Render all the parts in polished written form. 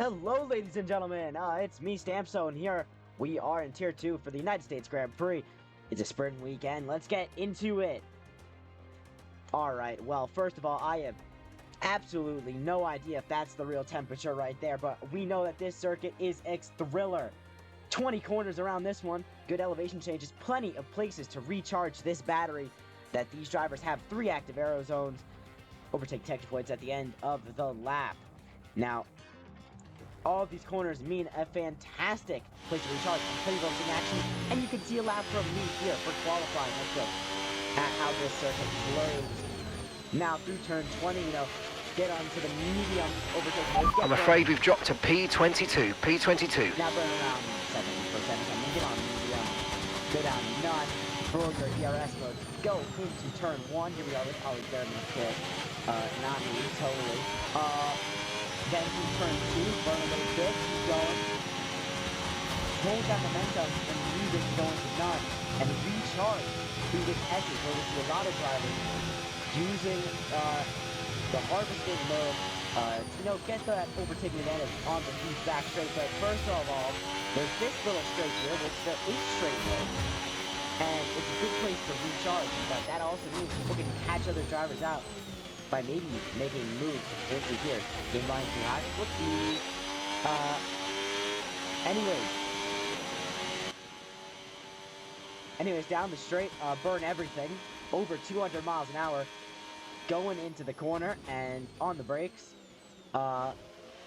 Hello, ladies and gentlemen. It's me, Stampso, and here we are in Tier 2 for the United States Grand Prix. It's a sprint weekend. Let's get into it. Alright, well, first of all, I have absolutely no idea if that's the real temperature right there, but we know that this circuit is X-Thriller. 20 corners around this one, good elevation changes, plenty of places to recharge this battery, that these drivers have 3 active aero zones, overtake tech points at the end of the lap. Now, all of these corners mean a fantastic place to recharge and plenty of rotating action, and you can see a lap from me here for qualifying. Let's look at how this circuit flows. Now through turn 20, get onto the medium overtake mode. I'm afraid we've dropped to P22. P22. Now burn around 7%, and then get on medium. Go down none for your ERS mode. Go into turn 1. Here we are with Ollie Behrman pit. Not me, totally. Then through turn 2, burn a little bit, keep going. Hold that momentum and leave it going to none. And recharge through this exit where we see a lot of drivers using the harvesting mode get that overtaking advantage on the deep back straight. But first of all, there's this little straight here, which is the 8 straight mode. And it's a good place to recharge, but that also means people can catch other drivers out by maybe making moves into here. Game line too high. Whoopsie. Anyways, down the straight, burn everything. Over 200 miles an hour. Going into the corner and on the brakes.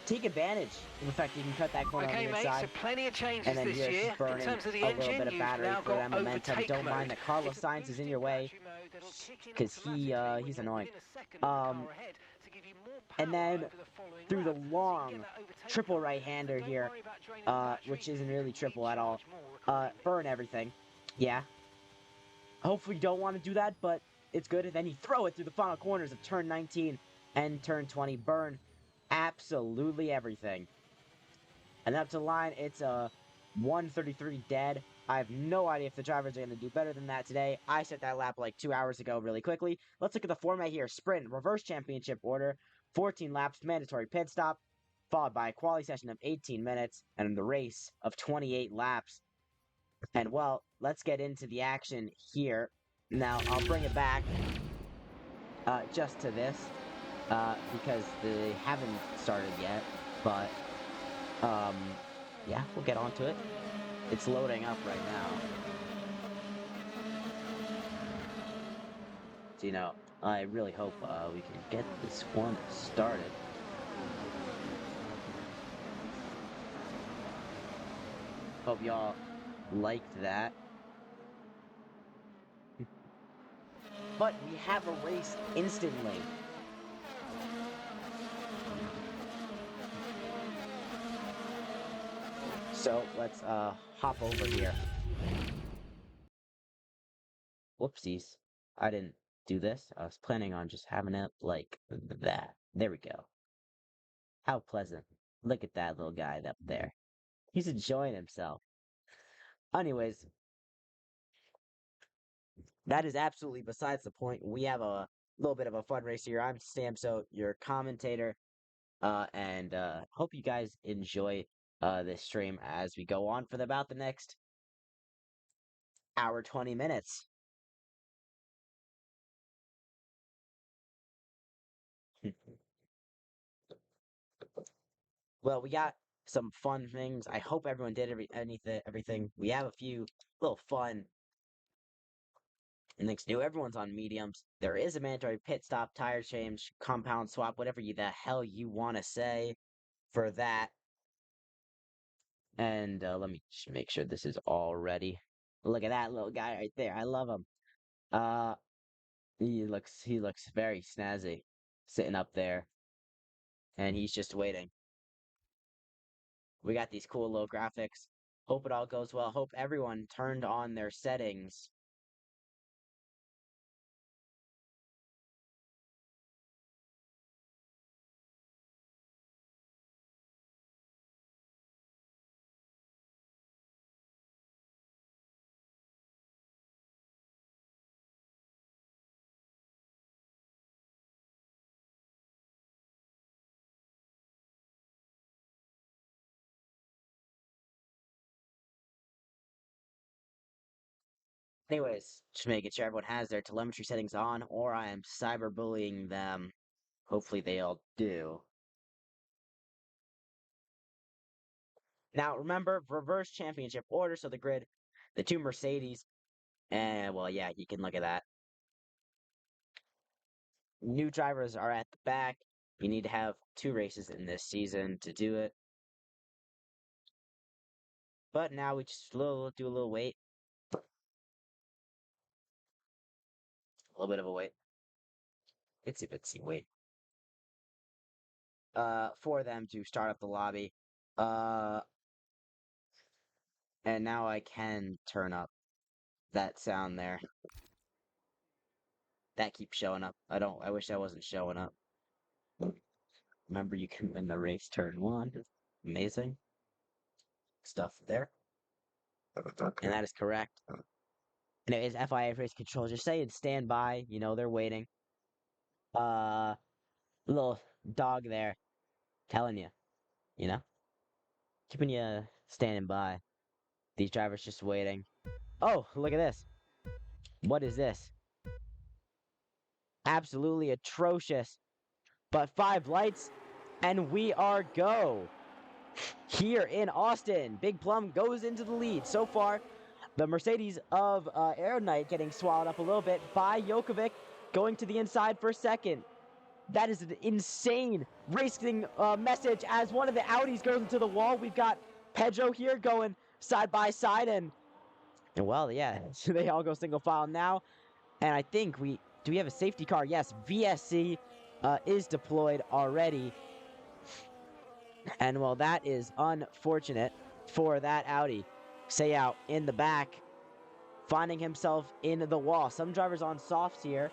Take advantage of the fact you can cut that corner on the inside. So plenty of changes and then this here's year. just burning In terms of the a engine, little bit of battery for that momentum. Don't mind that Carlos Sainz is in your way, because he's annoying. And then through the long triple right-hander here, which isn't really triple at all, burn everything. Yeah. Hopefully you don't want to do that, but it's good. And then you throw it through the final corners of turn 19 and turn 20. Burn absolutely everything. And up to the line, it's a 133 dead. I have no idea if the drivers are going to do better than that today. I set that lap like 2 hours ago really quickly. Let's look at the format here. Sprint, reverse championship order, 14 laps, mandatory pit stop, followed by a quali session of 18 minutes, and the race of 28 laps. And, well, let's get into the action here. Now, I'll bring it back just to this, because they haven't started yet, but, yeah, we'll get onto it. It's loading up right now. So, I really hope we can get this one started. Hope y'all liked that. But we have a race instantly. So let's hop over here. Whoopsies. I didn't do this. I was planning on just having it like that. There we go. How pleasant. Look at that little guy up there. He's enjoying himself. Anyways, that is absolutely besides the point. We have a little bit of a fun race here. I'm Samso, your commentator, and hope you guys enjoy this stream as we go on for about the next hour 20 minutes. Well, we got some fun things. I hope everyone did everything. We have a few little fun things to do. Everyone's on mediums. There is a mandatory pit stop, tire change, compound swap, whatever the hell you want to say for that. And let me just make sure this is all ready. Look at that little guy right there. I love him. He looks very snazzy, sitting up there, and he's just waiting. We got these cool little graphics. Hope it all goes well. Hope everyone turned on their settings. Anyways, just making sure everyone has their telemetry settings on, or I am cyberbullying them. Hopefully they all do. Now remember, reverse championship order, so the grid, the two Mercedes, and well, yeah, you can look at that. New drivers are at the back. You need to have 2 races in this season to do it. But now we just do a little wait. A little bit of a wait. Itsy bitsy wait. For them to start up the lobby. And now I can turn up that sound there. That keeps showing up. I wish that wasn't showing up. Remember, you can win the race turn 1. Amazing stuff there. And that is correct. And it is FIA race control. Just saying stand by. You know, they're waiting. Little dog there. Telling you. You know? Keeping you standing by. These drivers just waiting. Oh, look at this. What is this? Absolutely atrocious. But 5 lights, and we are go. Here in Austin, Big Plum goes into the lead. So far, the Mercedes of Air Knight getting swallowed up a little bit by Jokovic, going to the inside for second. That is an insane racing message as one of the Audis goes into the wall. We've got Pedro here going side by side, and well, yeah, so they all go single file now. And I think do we have a safety car? Yes, VSC is deployed already. And well, that is unfortunate for that Audi. Say out in the back, finding himself in the wall. Some drivers on softs here.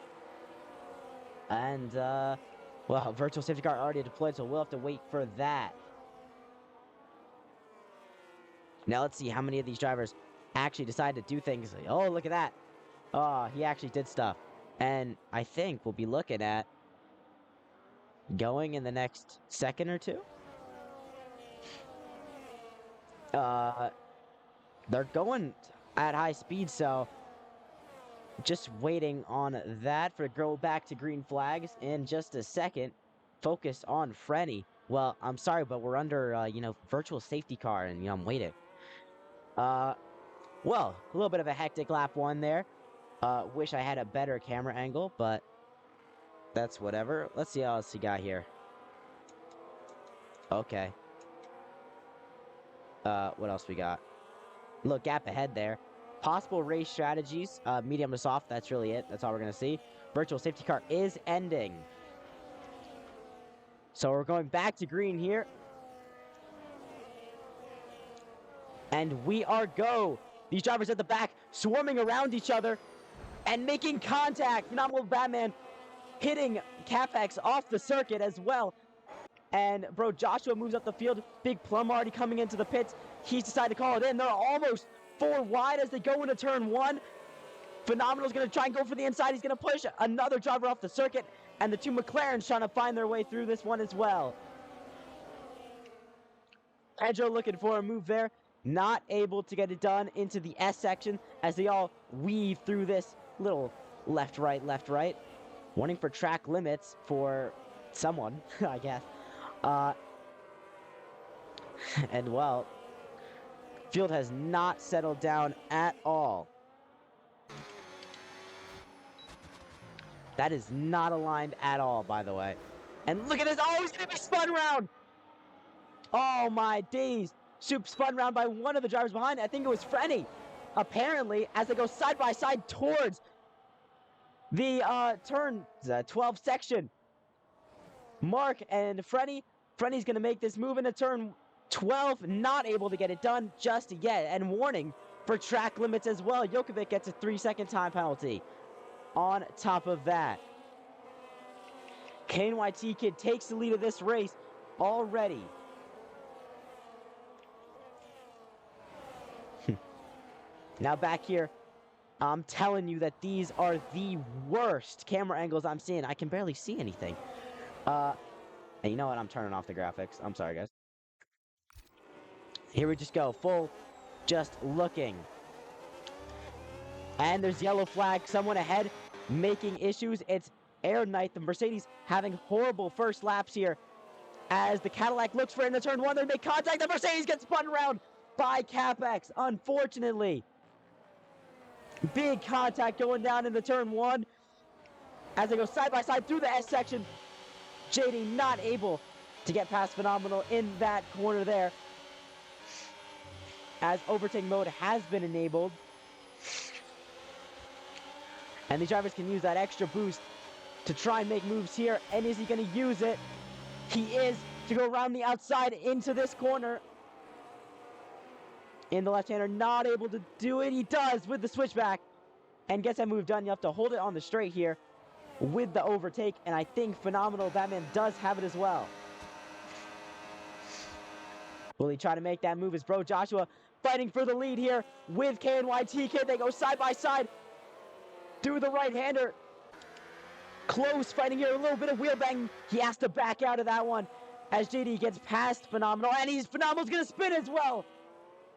And, well, virtual safety car already deployed, so we'll have to wait for that. Now let's see how many of these drivers actually decide to do things. Like, oh, look at that. Oh, he actually did stuff. And I think we'll be looking at going in the next second or two. They're going at high speed, so just waiting on that for go back to green flags in just a second. Focus on Frenny. Well, I'm sorry, but we're under, virtual safety car, and, I'm waiting. Well, a little bit of a hectic lap 1 there. Wish I had a better camera angle, but that's whatever. Let's see how else he got here. Okay. What else we got? Look, gap ahead there. Possible race strategies, medium to soft, that's really it. That's all we're going to see. Virtual safety car is ending. So we're going back to green here. And we are go. These drivers at the back swarming around each other and making contact. Phenomenal Batman hitting Capex off the circuit as well. And, bro, Joshua moves up the field. Big Plum already coming into the pits. He's decided to call it in. They're almost 4 wide as they go into turn 1. Phenomenal's going to try and go for the inside. He's going to push another driver off the circuit. And the 2 McLarens trying to find their way through this one as well. Pedro looking for a move there. Not able to get it done into the S section as they all weave through this little left, right, left, right. Warning for track limits for someone, I guess. And well, field has not settled down at all. That is not aligned at all, by the way. And look at this. Oh, he's going to be spun round. Oh, my days. Soup spun round by one of the drivers behind. I think it was Frenny. Apparently, as they go side by side towards the turn 12 section. Mark and Frenny. Frenny's going to make this move into turn 12. Not able to get it done just yet. And warning for track limits as well. Jokovic gets a 3-second time penalty. On top of that, KNYT Kid takes the lead of this race already. Now back here, I'm telling you that these are the worst camera angles I'm seeing. I can barely see anything. And you know what? I'm turning off the graphics. I'm sorry, guys. Here we just go. Full, just looking. And there's yellow flag, someone ahead making issues. It's Air Knight, the Mercedes, having horrible first laps here. As the Cadillac looks for it in the turn 1, they make contact. The Mercedes gets spun around by Capex, unfortunately. Big contact going down in the turn 1. As they go side by side through the S section, JD not able to get past Phenomenal in that corner there. As overtake mode has been enabled. And the drivers can use that extra boost to try and make moves here. And is he going to use it? He is, to go around the outside into this corner. In the left-hander, not able to do it. He does with the switchback and gets that move done. You have to hold it on the straight here with the overtake. And I think Phenomenal Batman does have it as well. Will he try to make that move? Is Bro Joshua fighting for the lead here with KNYT Kid. They go side by side through the right-hander. Close fighting here, a little bit of wheel bang. He has to back out of that one as JD gets past Phenomenal, and Phenomenal's gonna spin as well.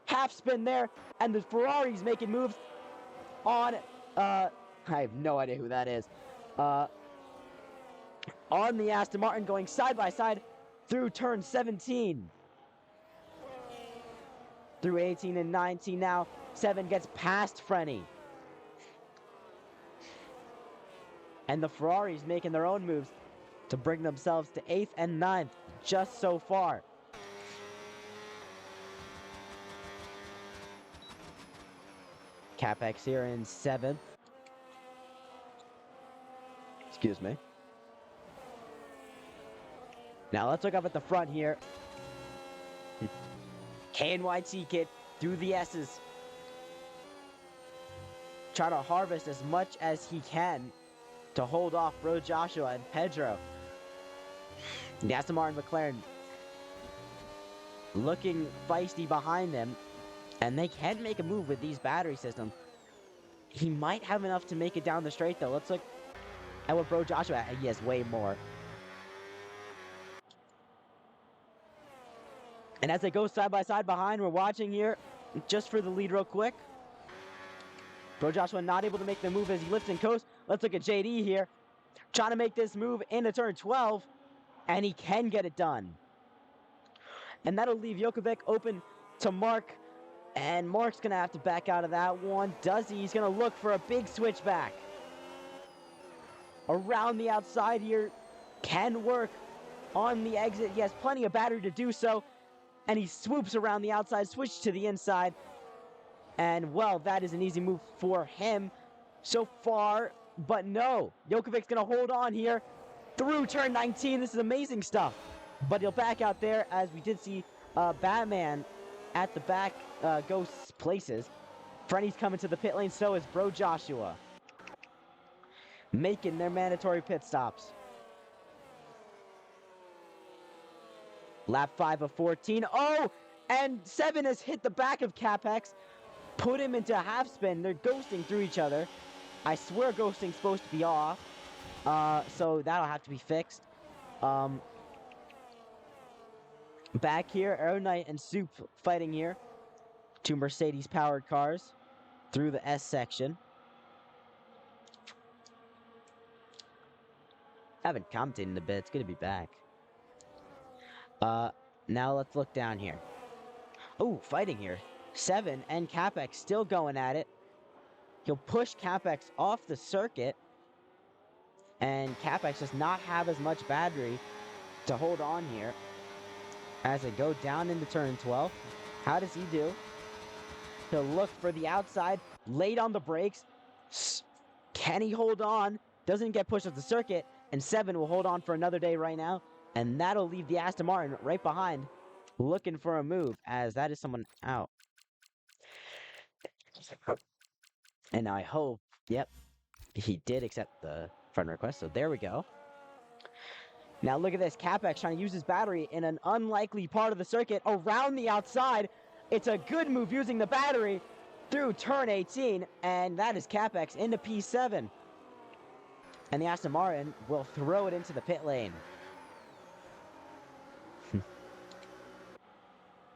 Half spin there, and the Ferrari's making moves on, I have no idea who that is. On the Aston Martin, going side by side through turn 17. Through 18 and 19 now. 7 gets past Frenny. And the Ferraris making their own moves to bring themselves to 8th and 9th just so far. Capex here in 7th. Excuse me. Now let's look up at the front here. KNYT Kid through the S's. Try to harvest as much as he can to hold off Bro Joshua and Pedro. The Aston Martin McLaren looking feisty behind them, and they can make a move with these battery systems. He might have enough to make it down the straight though. Let's look at what Bro Joshua, he has way more. And as they go side by side behind, we're watching here just for the lead real quick. Bro Joshua not able to make the move as he lifts and coasts. Let's look at JD here. Trying to make this move into turn 12. And he can get it done. And that'll leave Jokovic open to Mark. And Mark's going to have to back out of that one. Does he? He's going to look for a big switchback. Around the outside here. Can work on the exit. He has plenty of battery to do so. And he swoops around the outside. Switch to the inside. And, well, that is an easy move for him so far. But no, Jokovic's going to hold on here through turn 19. This is amazing stuff. But he'll back out there, as we did see Batman at the back go places. Frenny's coming to the pit lane, so is Bro Joshua. Making their mandatory pit stops. Lap 5 of 14. Oh, and 7 has hit the back of Capex. Put him into half spin. They're ghosting through each other. I swear ghosting's supposed to be off. So that'll have to be fixed. Back here, Air Knight and Soup fighting here. 2 Mercedes-powered cars through the S section. Haven't commented in a bit. It's good to be back. Now let's look down here. Oh, fighting here. 7 and Capex still going at it. He'll push Capex off the circuit. And Capex does not have as much battery to hold on here. As they go down into turn 12. How does he do? He'll look for the outside. Late on the brakes. Can he hold on? Doesn't get pushed off the circuit. And 7 will hold on for another day right now. And that'll leave the Aston Martin right behind. Looking for a move. As that is someone out. And I hope, yep, he did accept the friend request, so there we go. Now look at this, Capex trying to use his battery in an unlikely part of the circuit around the outside. It's a good move using the battery through turn 18, and that is Capex into P7. And the Aston Martin will throw it into the pit lane.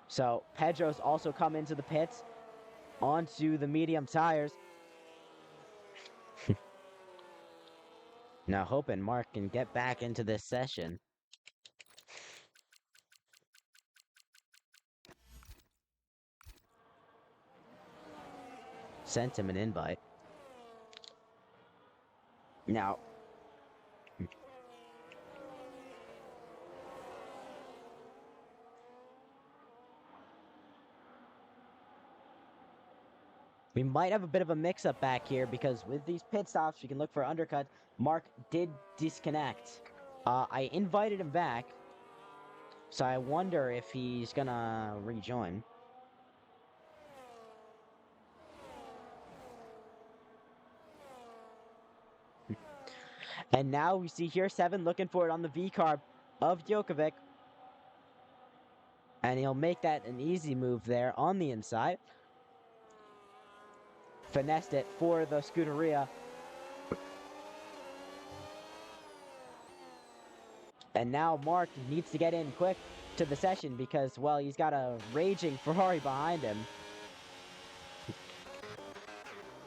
So Pedro's also come into the pits onto the medium tires. Now hoping Mark can get back into this session. Sent him an invite. Now, we might have a bit of a mix-up back here because with these pit stops, we can look for undercuts. Mark did disconnect. I invited him back, so I wonder if he's gonna rejoin. And now we see here 7 looking for it on the V-carb of Djokovic. And he'll make that an easy move there on the inside. Finessed it for the Scuderia. And now Mark needs to get in quick to the session because, well, he's got a raging Ferrari behind him.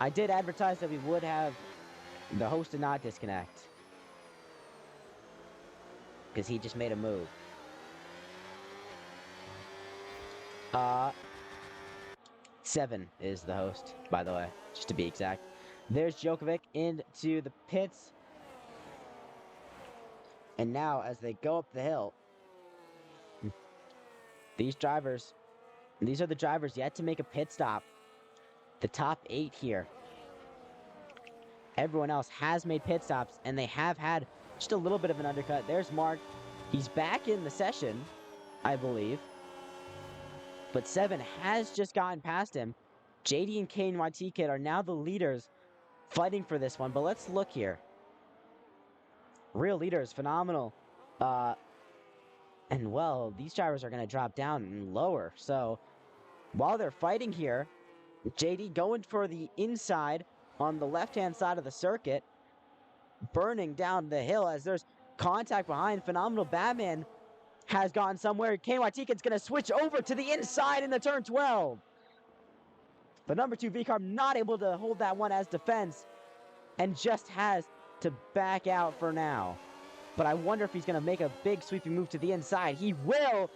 I did advertise that we would have the host to not disconnect, because he just made a move. 7 is the host, by the way, just to be exact. There's Djokovic into the pits. And now, as they go up the hill, these are the drivers yet to make a pit stop. The top 8 here. Everyone else has made pit stops, and they have had just a little bit of an undercut. There's Mark. He's back in the session, I believe. But 7 has just gotten past him. JD and KNYT Kid are now the leaders fighting for this one. But let's look here. Real leaders, phenomenal. And well, these drivers are going to drop down and lower. So while they're fighting here, JD going for the inside on the left-hand side of the circuit, burning down the hill as there's contact behind. Phenomenal Batman has gone somewhere. KNYT Kid's going to switch over to the inside in the turn 12. The number 2 V-Carb not able to hold that one as defense and just has to back out for now. But I wonder if he's going to make a big sweeping move to the inside. He will,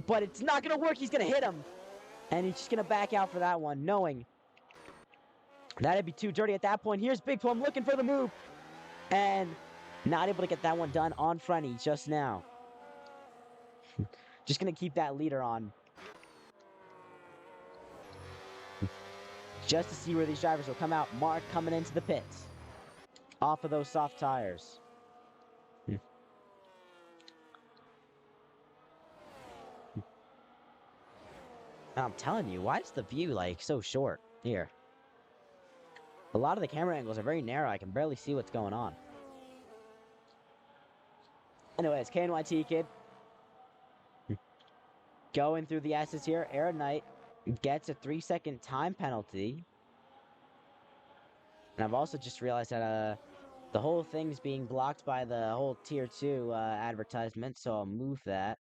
but it's not going to work. He's going to hit him. And he's just going to back out for that one, knowing that'd be too dirty at that point. Here's Big Plum looking for the move. And not able to get that one done on Frenny just now. Just going to keep that leader on. Just to see where these drivers will come out. Mark coming into the pits. Off of those soft tires. And I'm telling you, why is the view, like, so short here? A lot of the camera angles are very narrow. I can barely see what's going on. Anyways, KNYT Kid going through the S's here. Aaron Knight gets a 3-second time penalty. And I've also just realized that the whole thing's being blocked by the whole Tier 2 advertisement, so I'll move that.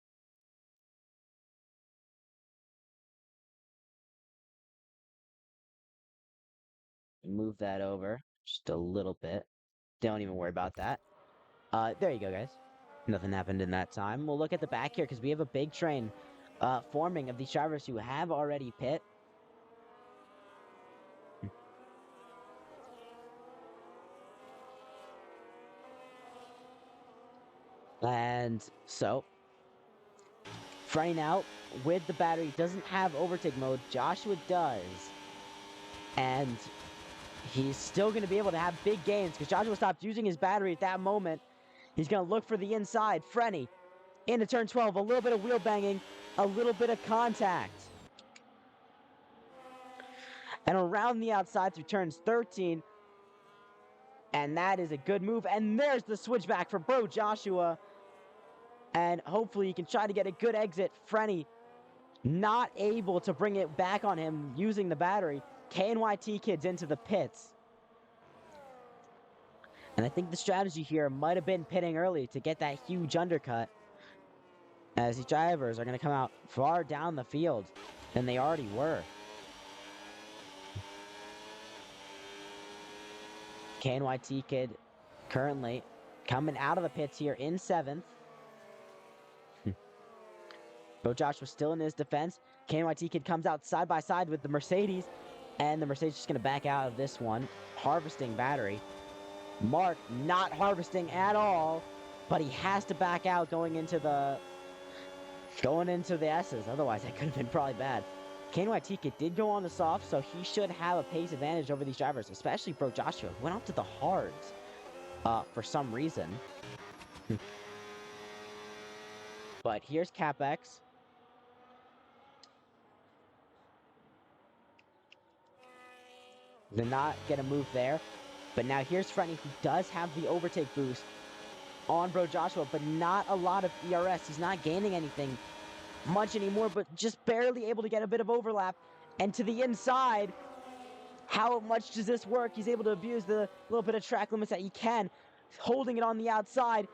Move that over just a little bit. Don't even worry about that. There you go, guys. Nothing happened in that time. We'll look at the back here because we have a big train forming of these drivers who have already pit. And so, Frenny now with the battery doesn't have overtake mode. Joshua does. And he's still going to be able to have big gains because Joshua stopped using his battery at that moment. He's going to look for the inside. Frenny into turn 12. A little bit of wheel banging. A little bit of contact. And around the outside through turns 13. And that is a good move. And there's the switchback for Bro Joshua. And hopefully he can try to get a good exit. Frenny not able to bring it back on him using the battery. KNYT Kids into the pits. And I think the strategy here might have been pitting early to get that huge undercut, as these drivers are going to come out far down the field than they already were. KNYT Kid currently coming out of the pits here in 7th. Bro Joshua still in his defense. KNYT Kid comes out side by side with the Mercedes, and the Mercedes just going to back out of this one. Harvesting battery. Mark not harvesting at all, but he has to back out going into the S's. Otherwise, that could have been probably bad. KNYT Kid did go on the soft, so he should have a pace advantage over these drivers, especially Bro Joshua, who went off to the hards for some reason. But here's CapX. Did not get a move there. But now here's Frenny, who does have the overtake boost on Bro Joshua, but not a lot of ERS. He's not gaining anything much anymore, but just barely able to get a bit of overlap. And to the inside, how much does this work? He's able to abuse the little bit of track limits that he can, holding it on the outside,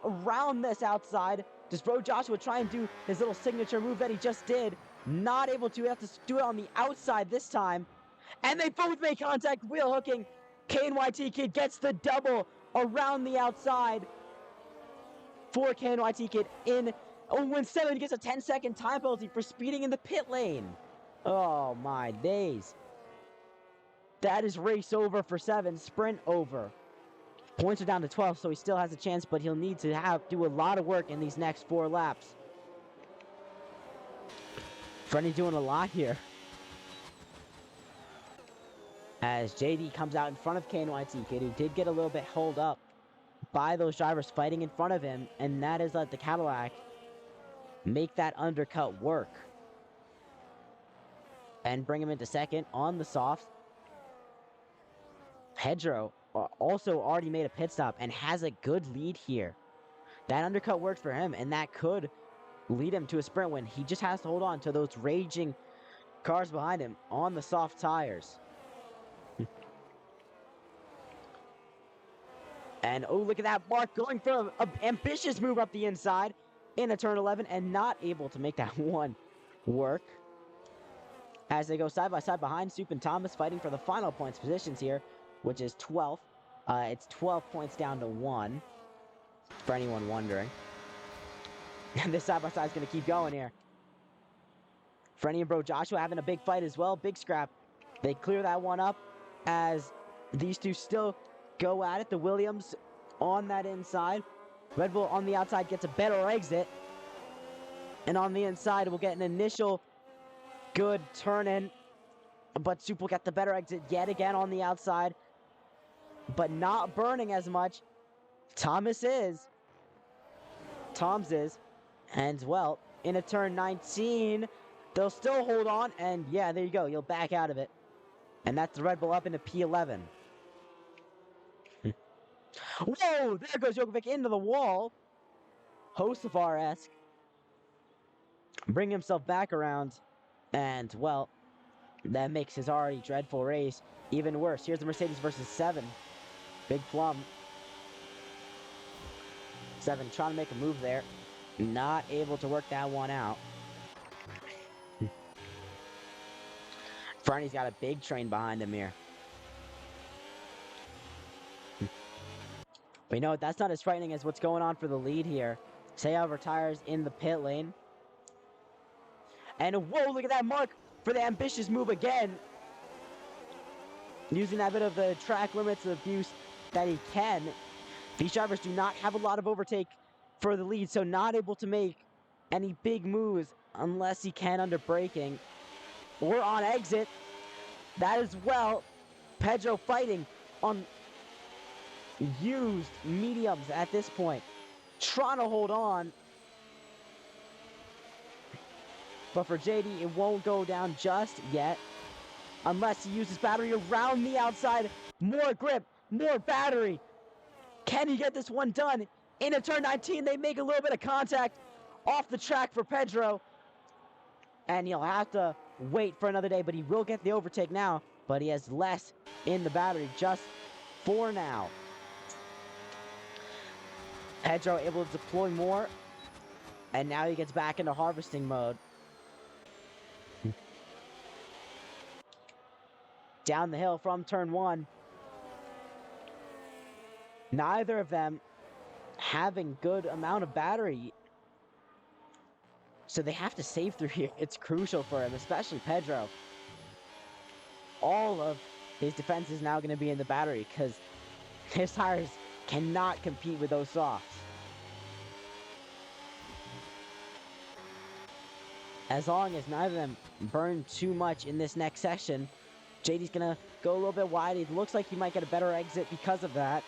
around this outside. Does Bro Joshua try and do his little signature move that he just did? Not able to. He has to do it on the outside this time. And they both make contact, wheel hooking. KNYT Kid gets the double around the outside for KNYT Kid in 0-7. He gets a 10-second time penalty for speeding in the pit lane. Oh my days. That is race over for 7, sprint over. Points are down to 12, so he still has a chance, but he'll need to do a lot of work in these next 4 laps. Frenny doing a lot here, as JD comes out in front of KNYT Kid, who did get a little bit held up by those drivers fighting in front of him, and that is let the Cadillac make that undercut work and bring him into second on the soft. Pedro also already made a pit stop and has a good lead here. That undercut worked for him, and that could lead him to a sprint win. He just has to hold on to those raging cars behind him on the soft tires. And oh, look at that, Mark going for an ambitious move up the inside in a turn 11 and not able to make that one work. As they go side by side behind, Soup and Thomas fighting for the final points positions here, which is 12th. It's 12 points down to 1, for anyone wondering. And this side by side is going to keep going here. Frenny and Bro Joshua having a big fight as well, big scrap. They clear that one up as these two still go at it. The Williams on that inside. Red Bull on the outside gets a better exit. And on the inside, we'll get an initial good turn in. But Soup will get the better exit yet again on the outside. But not burning as much. Toms is. And, well, in a turn 19, they'll still hold on. And, yeah, there you go. You'll back out of it. And that's the Red Bull up into P11. Whoa! There goes Jokovic into the wall. Hosafar-esque. Bring himself back around. And, well, that makes his already dreadful race even worse. Here's the Mercedes versus 7. Big Plum. 7 trying to make a move there. Not able to work that one out. Frenny's got a big train behind him here. But you know what? That's not as frightening as what's going on for the lead here. Seyav retires in the pit lane. And whoa, look at that Mark for the ambitious move again. Using that bit of the track limits abuse that he can. These drivers do not have a lot of overtake for the lead, so not able to make any big moves unless he can under braking or on exit. That as well. Pedro fighting on used mediums at this point, trying to hold on. But for JD, it won't go down just yet unless he uses battery around the outside. More grip, more battery. Can he get this one done? In a turn 19, they make a little bit of contact off the track for Pedro. And he'll have to wait for another day, but he will get the overtake now. But he has less in the battery just for now. Pedro able to deploy more. And now he gets back into harvesting mode. Down the hill from turn 1. Neither of them having good amount of battery. So they have to save through here. It's crucial for him, especially Pedro. All of his defense is now going to be in the battery because his tires cannot compete with those softs. As long as neither of them burn too much in this next session, JD's going to go a little bit wide. It looks like he might get a better exit because of that.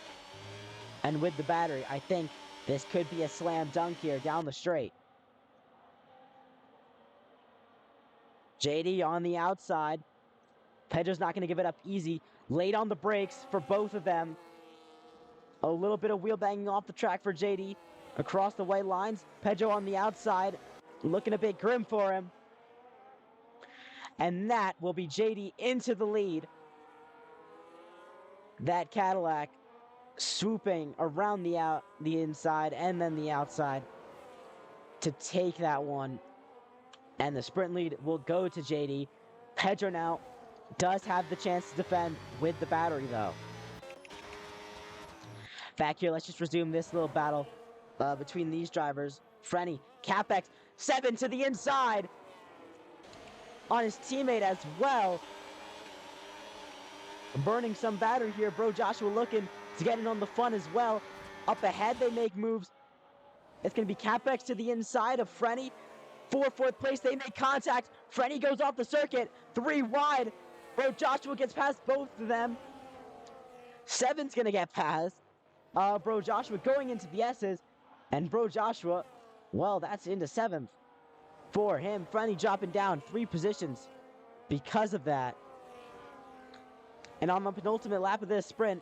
And with the battery, I think this could be a slam dunk here down the straight. JD on the outside. Pedro's not going to give it up easy. Late on the brakes for both of them. A little bit of wheel banging off the track for JD. Across the white lines. Pedro on the outside. Looking a bit grim for him. And that will be JD into the lead. That Cadillac swooping around the inside and then the outside to take that one. And the sprint lead will go to JD. Pedro now does have the chance to defend with the battery, though. Back here, let's just resume this little battle between these drivers. Frenny, Capex, 7 to the inside on his teammate as well. Burning some battery here. Bro Joshua looking to get in on the fun as well. Up ahead, they make moves. It's going to be Capex to the inside of Frenny. For fourth place, they make contact. Frenny goes off the circuit. 3 wide. Bro Joshua gets past both of them. 7's going to get past. Bro Joshua going into the S's. And Bro Joshua, well, that's into 7th. For him, Frenny dropping down 3 positions because of that. And on the penultimate lap of this sprint,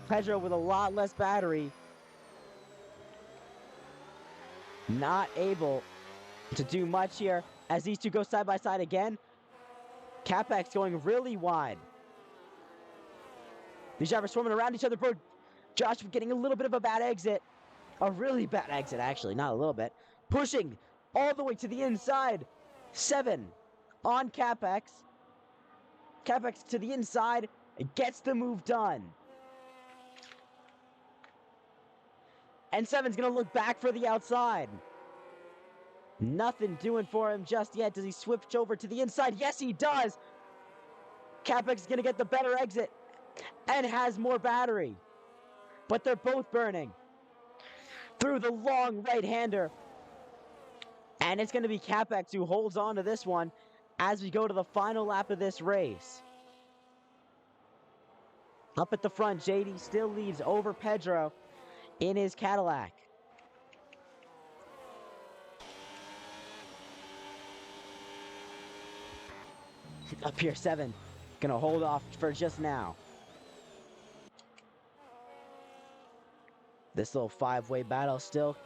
Pedro with a lot less battery, not able to do much here as these two go side by side again. Capex going really wide. These drivers swarming around each other. Bro Joshua getting a little bit of a bad exit. A really bad exit, actually, not a little bit. Pushing all the way to the inside. 7 on Capex. Capex to the inside. Gets the move done. And 7's going to look back for the outside. Nothing doing for him just yet. Does he switch over to the inside? Yes, he does. Capex is going to get the better exit and has more battery. But they're both burning through the long right-hander. And it's going to be Capex who holds on to this one as we go to the final lap of this race. Up at the front, JD still leads over Pedro in his Cadillac. Up here, 7. Gonna hold off for just now. This little 5-way battle still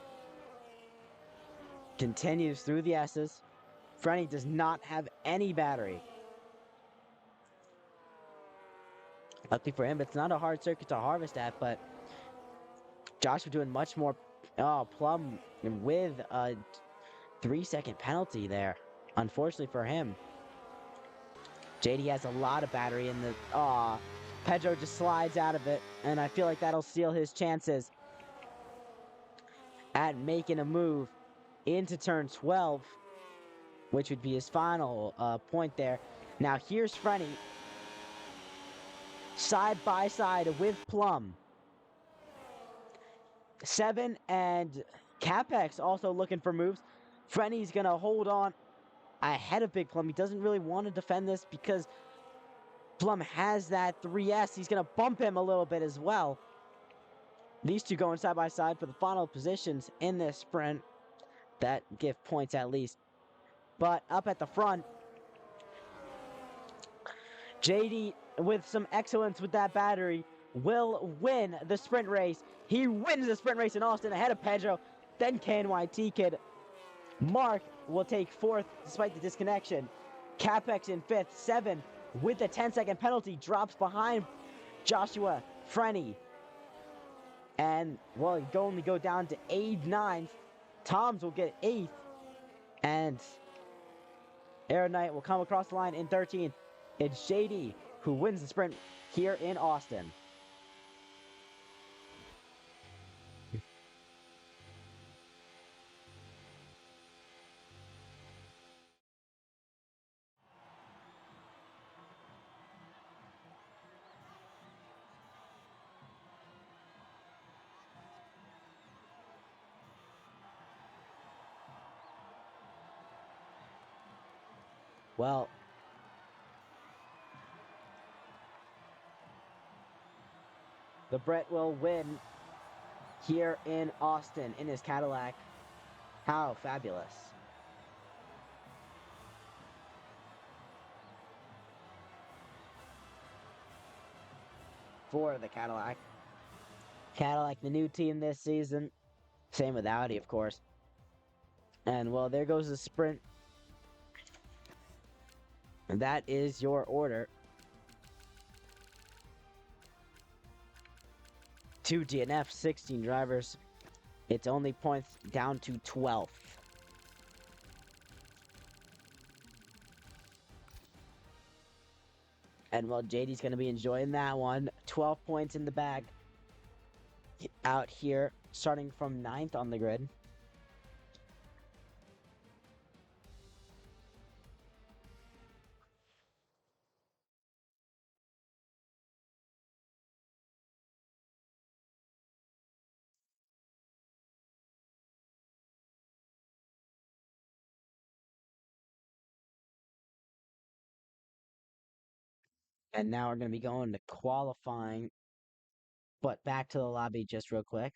continues through the S's. Frenny does not have any battery. Luckily for him, it's not a hard circuit to harvest at, but Joshua doing much more. Plum with a 3-second penalty there, unfortunately for him. JD has a lot of battery in the... Pedro just slides out of it, and I feel like that'll seal his chances at making a move into turn 12, which would be his final point there. Now here's Frenny, side by side with Plum. 7 and Capex also looking for moves. Frenny's going to hold on ahead of Big Plum. He doesn't really want to defend this because Plum has that 3S. He's going to bump him a little bit as well. These two going side by side for the final positions in this sprint that give points at least. But up at the front, JD with some excellence with that battery will win the sprint race. He wins the sprint race in Austin ahead of Pedro, then KNYT Kid. Mark will take 4th despite the disconnection. Capex in 5th. 7 with the 10-second penalty drops behind Joshua Frenny. And, well, he only go down to 9th. Toms will get 8th. And Air Knight will come across the line in 13th. It's JD who wins the sprint here in Austin. Well, the Brett will win here in Austin in his Cadillac. How fabulous. For the Cadillac. Cadillac, the new team this season. Same with Audi, of course. And, well, there goes the sprint. And that is your order. 2 DNF, 16 drivers. It's only points down to 12th. And, well, JD's going to be enjoying that one. 12 points in the bag. Out here, starting from 9th on the grid. And now we're going to be going to qualifying. But back to the lobby just real quick.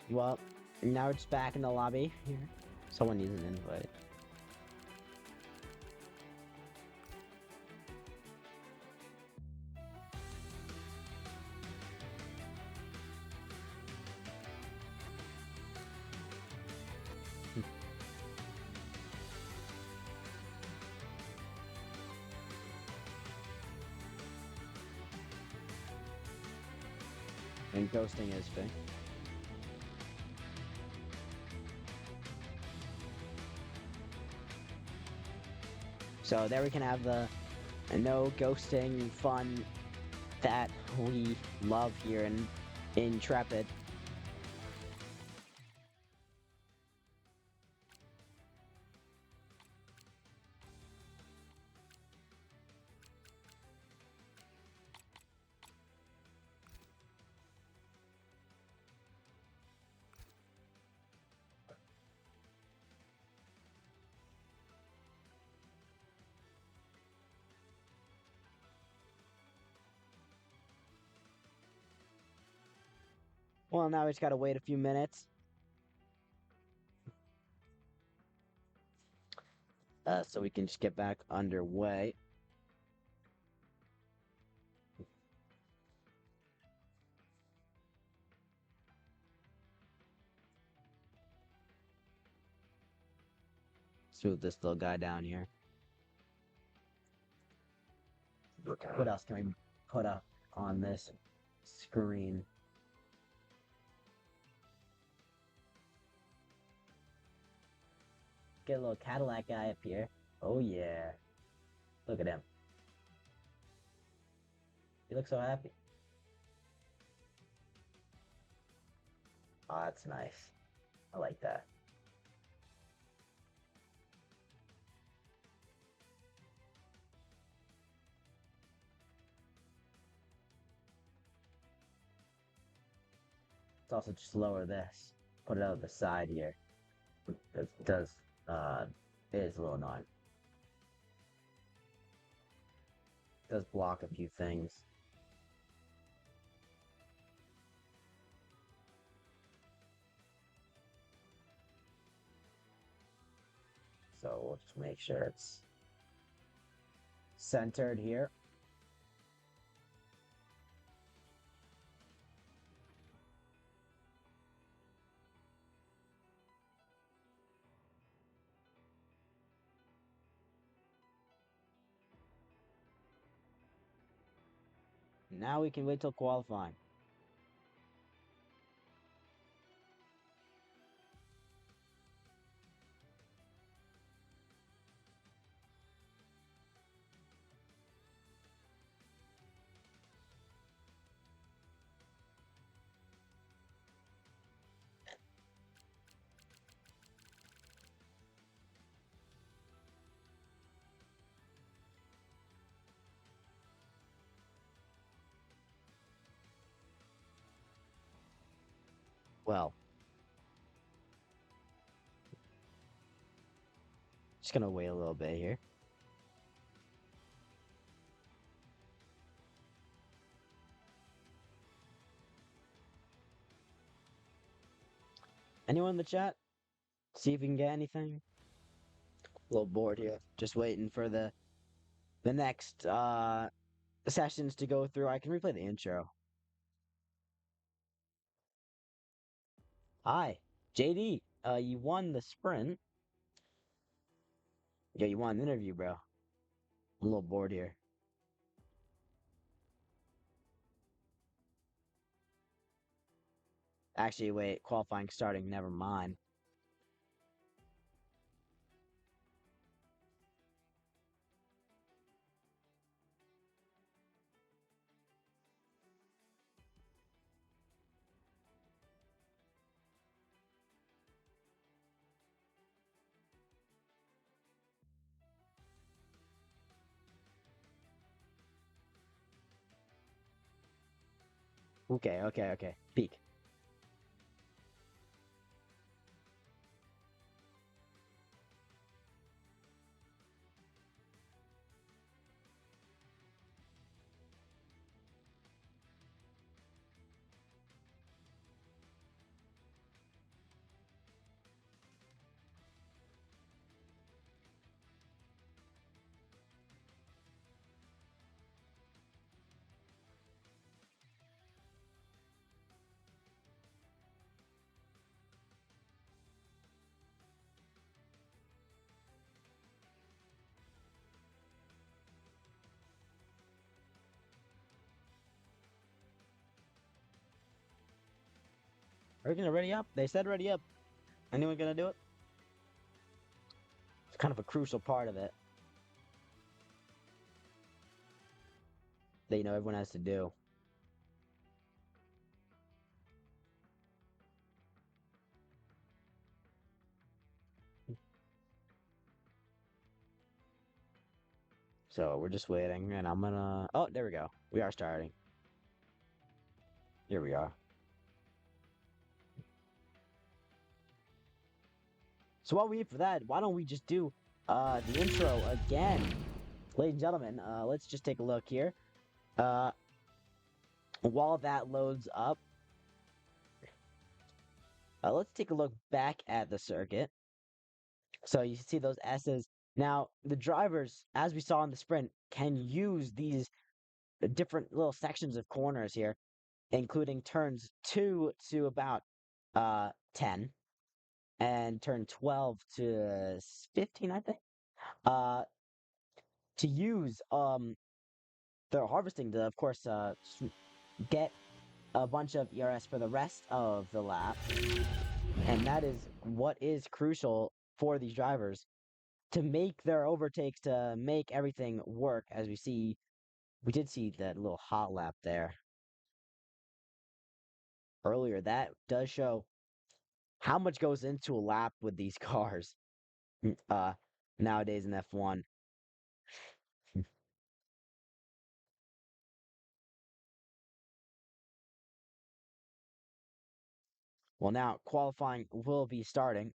Well, now it's back in the lobby here. Someone needs an invite. And ghosting is fake. So there we can have the no ghosting fun that we love here in Intrepid. Well, now we just gotta wait a few minutes. So we can just get back underway. Let's move this little guy down here. What else can we put up on this screen? Get a little Cadillac guy up here. Oh yeah. Look at him. He looks so happy. Oh, that's nice. I like that. Let's also just lower this. Put it out the side here. It does, it is a little annoying. It does block a few things. So we'll just make sure it's centered here. Now we can wait till qualifying. well. Just gonna wait a little bit here. Anyone in the chat? See if we can get anything. A little bored here. Just waiting for the next sessions to go through. I can replay the intro. Hi, JD. You won the sprint. Yeah, you won the interview, bro. I'm a little bored here. Actually, wait. Qualifying starting. Never mind. Okay. Peak. Are we gonna ready up? They said ready up. Anyone gonna do it? It's kind of a crucial part of it that everyone has to do. So we're just waiting, and I'm gonna. Oh, there we go. We are starting. Here we are. So while we wait for that, why don't we just do the intro again, ladies and gentlemen? Let's just take a look here. While that loads up, let's take a look back at the circuit. So you see those S's. Now the drivers, as we saw in the sprint, can use these different little sections of corners here, including turns 2 to about 10 and turn 12 to 15, I think, to use their harvesting to, of course, get a bunch of ERS for the rest of the lap. And that is what is crucial for these drivers to make their overtakes, to make everything work. As we did see that little hot lap there earlier. That does show how much goes into a lap with these cars nowadays in F1. Well, now qualifying will be starting.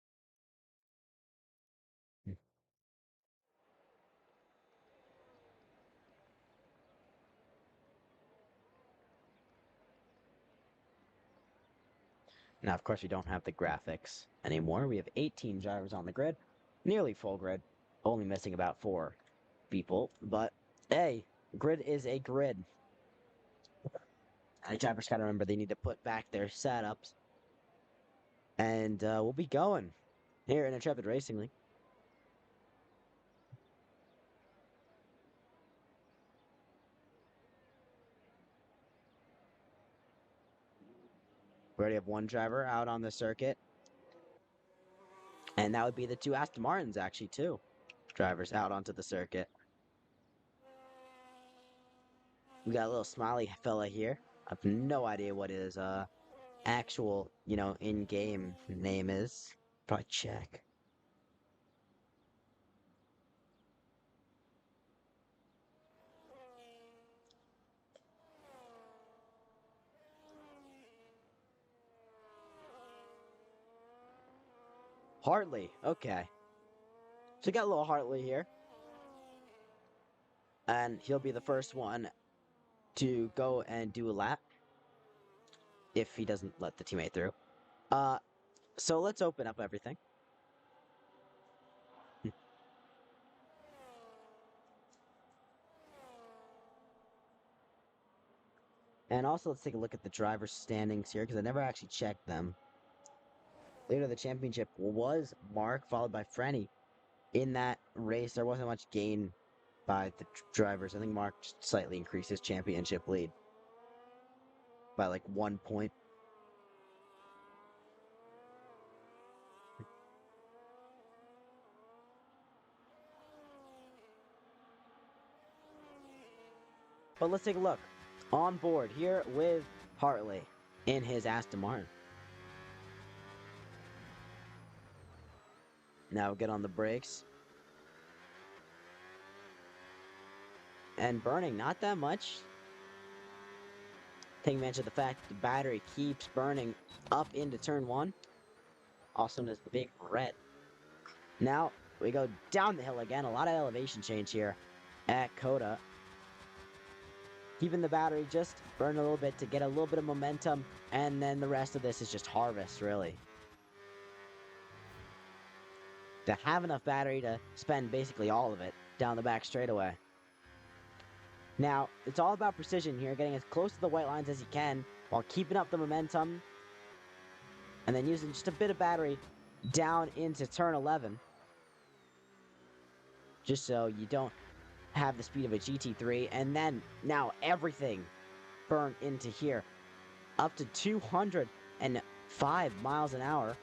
Now, of course, we don't have the graphics anymore. We have 18 drivers on the grid, nearly full grid, only missing about 4 people. But hey, grid is a grid. And drivers gotta remember they need to put back their setups. And we'll be going here in Intrepid Racing League. We already have one driver out on the circuit. And that would be the 2 Aston Martins, actually, too. Drivers out onto the circuit. We got a little smiley fella here. I have no idea what his actual, in-game name is. Probably check. Hartley. Okay. So we got a little Hartley here. And he'll be the first one to go and do a lap. If he doesn't let the teammate through. So let's open up everything. And also, let's take a look at the driver's standings here, because I never actually checked them. Leader of the championship was Mark, followed by Frenny. In that race, there wasn't much gain by the drivers. I think Mark just slightly increased his championship lead by like 1 point. But let's take a look. On board here with Hartley in his Aston Martin. Now get on the brakes. And burning, not that much. Taking advantage of the fact that the battery keeps burning up into turn 1. Also known as the Big Red. Now, we go down the hill again. A lot of elevation change here at Coda. Keeping the battery just burn a little bit to get a little bit of momentum. And then the rest of this is just harvest, really. To have enough battery to spend basically all of it down the back straightaway. Now, it's all about precision here, getting as close to the white lines as you can while keeping up the momentum. And then using just a bit of battery down into turn 11. Just so you don't have the speed of a GT3. And then, now everything burned into here. Up to 205 miles an hour.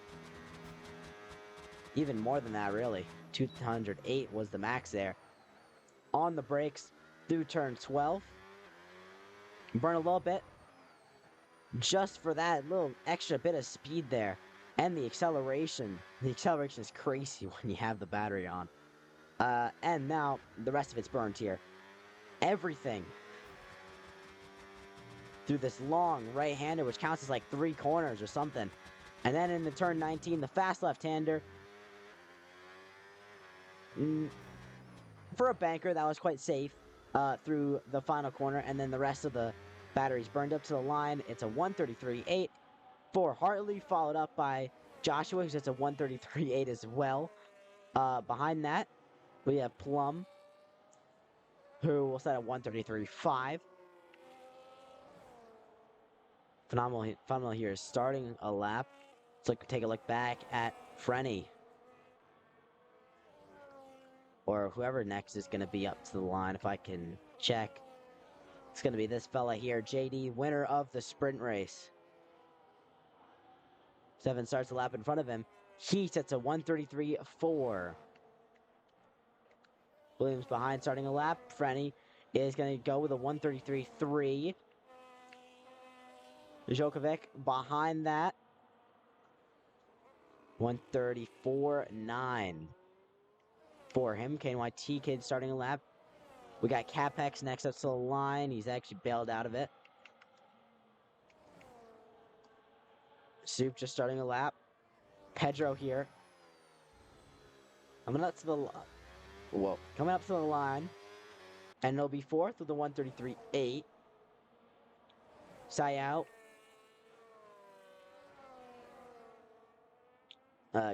Even more than that, really. 208 was the max there. On the brakes through turn 12. Burn a little bit. Just for that little extra bit of speed there. And the acceleration. The acceleration is crazy when you have the battery on. And now, the rest of it's burned here. Everything. Through this long right-hander, which counts as like 3 corners or something. And then in the turn 19, the fast left-hander. For a banker, that was quite safe through the final corner. And then the rest of the batteries burned up to the line. It's a 133.8 for Hartley, followed up by Joshua, who's at a 133.8 as well. Behind that, we have Plum, who will set at 133.5. Phenomenal here is starting a lap. Let's take a look back at Frenny. Or whoever next is going to be up to the line, if I can check. It's going to be this fella here, JD, winner of the sprint race. 7 starts a lap in front of him. He sets a 133.4. Williams behind, starting a lap. Frenny is going to go with a 133.3. Djokovic behind that. 134.9. For him, KNYT Kid starting a lap. We got Capex next up to the line. He's actually bailed out of it. Soup just starting a lap. Pedro here. Coming up to the line. And it'll be 4th with the 133.8. Sayao.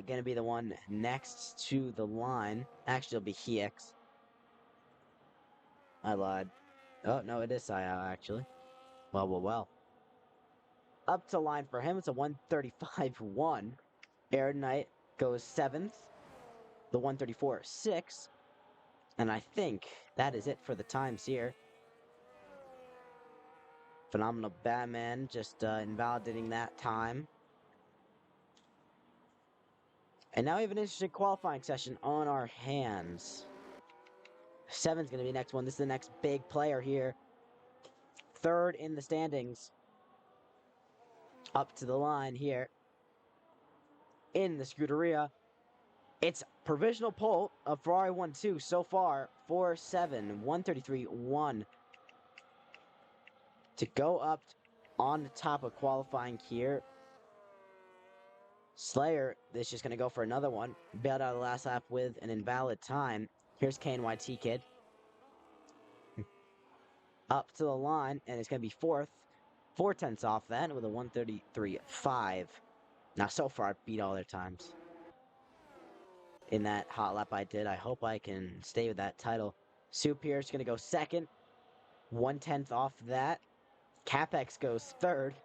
Gonna be the one next to the line. Actually, it'll be Hiex. I lied. Oh, no, it is Sayao, actually. Well. Up to line for him, it's a 135.1. Air Knight goes 7th. The 134.6. And I think that is it for the times here. Phenomenal Batman just invalidating that time. And now we have an interesting qualifying session on our hands. 7's going to be the next one. This is the next big player here. 3rd in the standings. Up to the line here. In the Scuderia. It's provisional pole of Ferrari 1-2 so far. 4-7, 133.1. To go up on the top of qualifying here. Slayer is just going to go for another one. Bailed out of the last lap with an invalid time. Here's KNYT Kid. Up to the line, and it's going to be fourth. 4/10 off that with a 1:33.5. Now, so far, I beat all their times. In that hot lap I did, I hope I can stay with that title. Soup here is going to go second. 1/10 off that. Capex goes third.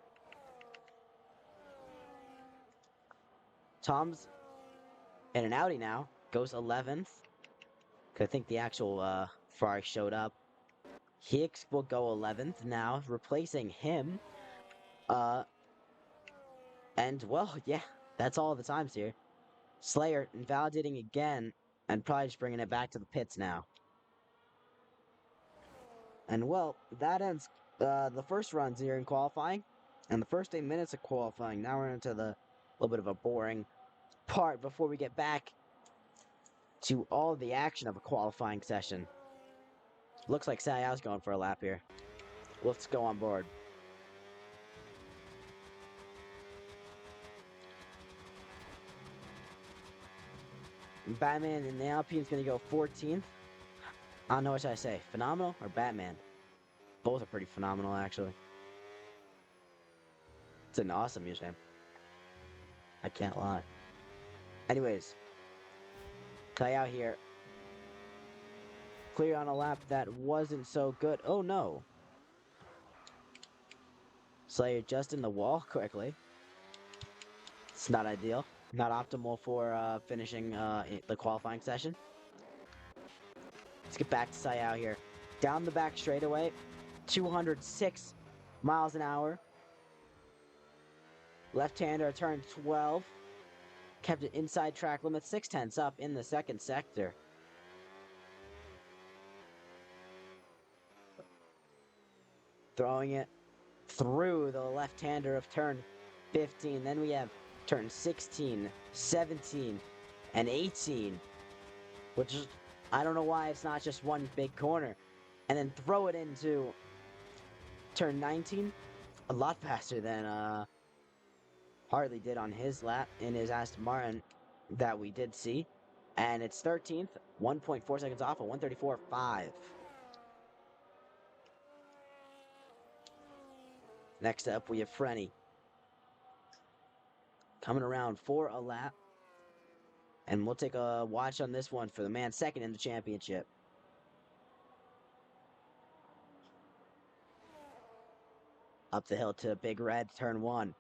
Tom's in an Audi now. Goes 11th. I think the actual Ferrari showed up. Hicks will go 11th now, replacing him. And, well, yeah, that's all the times here. Slayer invalidating again, and probably just bringing it back to the pits now. And, well, that ends the first runs here in qualifying, and the first 8 minutes of qualifying. Now we're into the little bit of a boring part before we get back to all the action of a qualifying session. Looks like Sayao's going for a lap here. Let's go on board. Batman in the Alpine's going to go 14th. I don't know what should I say, phenomenal or Batman? Both are pretty phenomenal, actually. It's an awesome museum. I can't lie. Anyways, Sayao here. Clear on a lap that wasn't so good. Oh no. Slayer just in the wall quickly. It's not ideal. Not optimal for finishing the qualifying session. Let's get back to Sayao here. Down the back straightaway. 206 miles an hour. Left-hander turn 12. Kept it inside track limit. 6/10 up in the second sector. Throwing it through the left-hander of turn 15. Then we have turn 16, 17, and 18. Which is, I don't know why it's not just one big corner. And then throw it into turn 19. A lot faster than Hartley did on his lap in his Aston Martin that we did see. And it's 13th, 1.4 seconds off, a 1:34.5. Next up, we have Frenny. Coming around for a lap. And we'll take a watch on this one for the man second in the championship. Up the hill to Big Red, turn 1.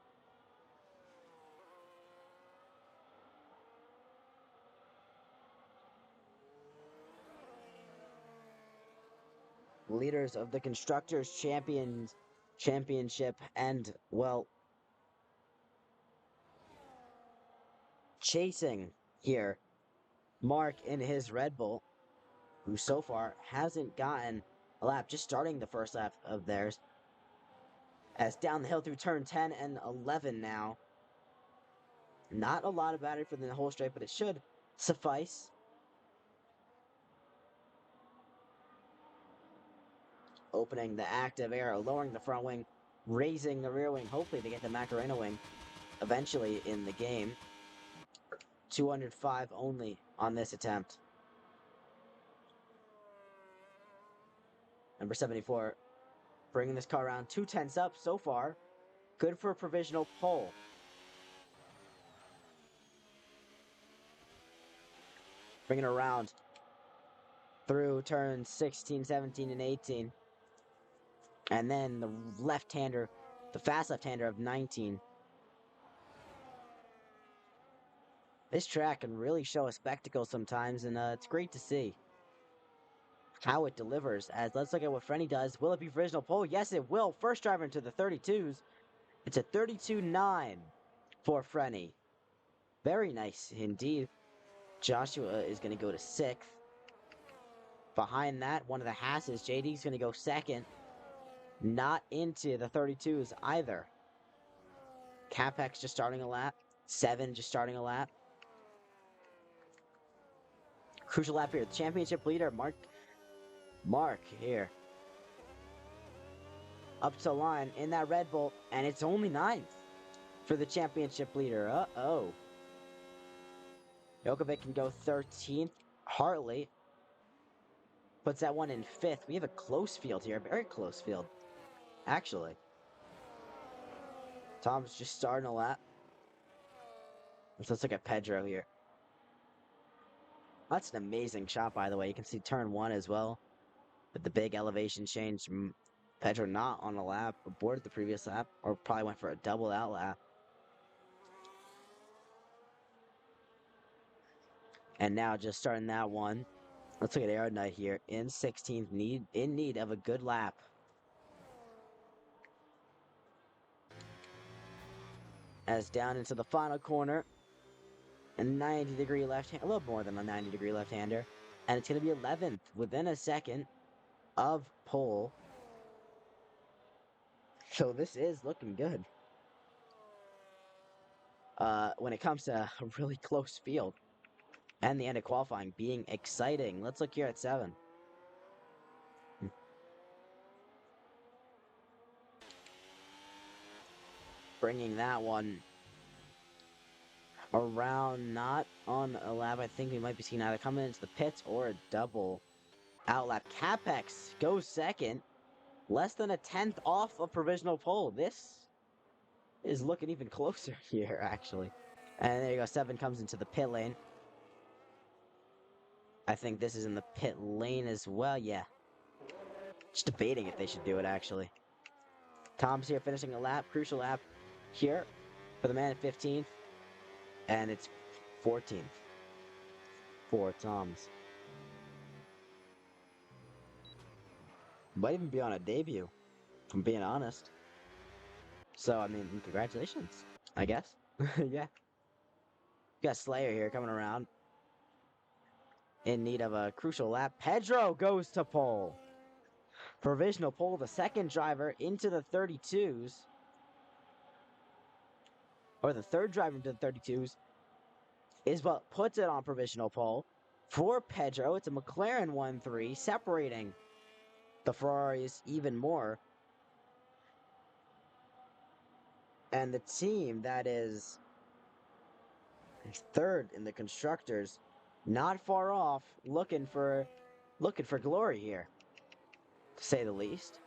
Leaders of the Constructors' Championship and, well, chasing here Mark in his Red Bull, who so far hasn't gotten a lap, just starting the first lap of theirs. As down the hill through turn 10 and 11 now. Not a lot of battery for the whole straight, but it should suffice. Opening the active air, lowering the front wing, raising the rear wing, hopefully to get the Macarena wing eventually in the game. 205 only on this attempt. Number 74, bringing this car around 2/10 up so far. Good for a provisional pole. Bringing it around through turns 16, 17, and 18. And then the left-hander, the fast left-hander of 19. This track can really show a spectacle sometimes, and it's great to see how it delivers. As let's look at what Frenny does. Will it be provisional pole? Yes, it will. First driver into the 32s. It's a 32.9 for Frenny. Very nice indeed. Joshua is going to go to 6th. Behind that, one of the Hasses, JD's going to go 2nd. Not into the 32s either. Capex just starting a lap. 7 just starting a lap. Crucial lap here. The championship leader, Mark here. Up to the line in that Red Bull, and it's only 9th for the championship leader. Uh-oh. Jokovic can go 13th. Hartley puts that one in 5th. We have a close field here, very close field, actually. Tom's just starting a lap. Let's look at Pedro here. That's an amazing shot, by the way. You can see turn 1 as well, with the big elevation change. Pedro not on a lap, aborted the previous lap, or probably went for a double out lap. And now just starting that one. Let's look at Aerodynite here. In 16th, in need of a good lap. As down into the final corner. A 90-degree left-hand, a little more than a 90-degree left-hander. And it's going to be 11th, within a second of pole. So this is looking good. When it comes to a really close field. And the end of qualifying being exciting. Let's look here at 7. Bringing that one around, not on a lap. I think we might be seeing either coming into the pits or a double out lap. Capex goes second. Less than a 10th off of provisional pole. This is looking even closer here, actually. And there you go. 7 comes into the pit lane. I think this is in the pit lane as well. Yeah. Just debating if they should do it, actually. Tom's here finishing a lap. Crucial lap here for the man at 15th. And it's 14th for Tom's. Might even be on a debut, if I'm being honest. So, I mean, congratulations, I guess. Yeah. Got Slayer here coming around. In need of a crucial lap. Pedro goes to pole. Provisional pole, the second driver into the 32s. Or the third driver into the 32s. Is what puts it on provisional pole. For Pedro, it's a McLaren 1-3, separating the Ferraris even more. And the team that is third in the constructors, not far off, looking for glory here, to say the least.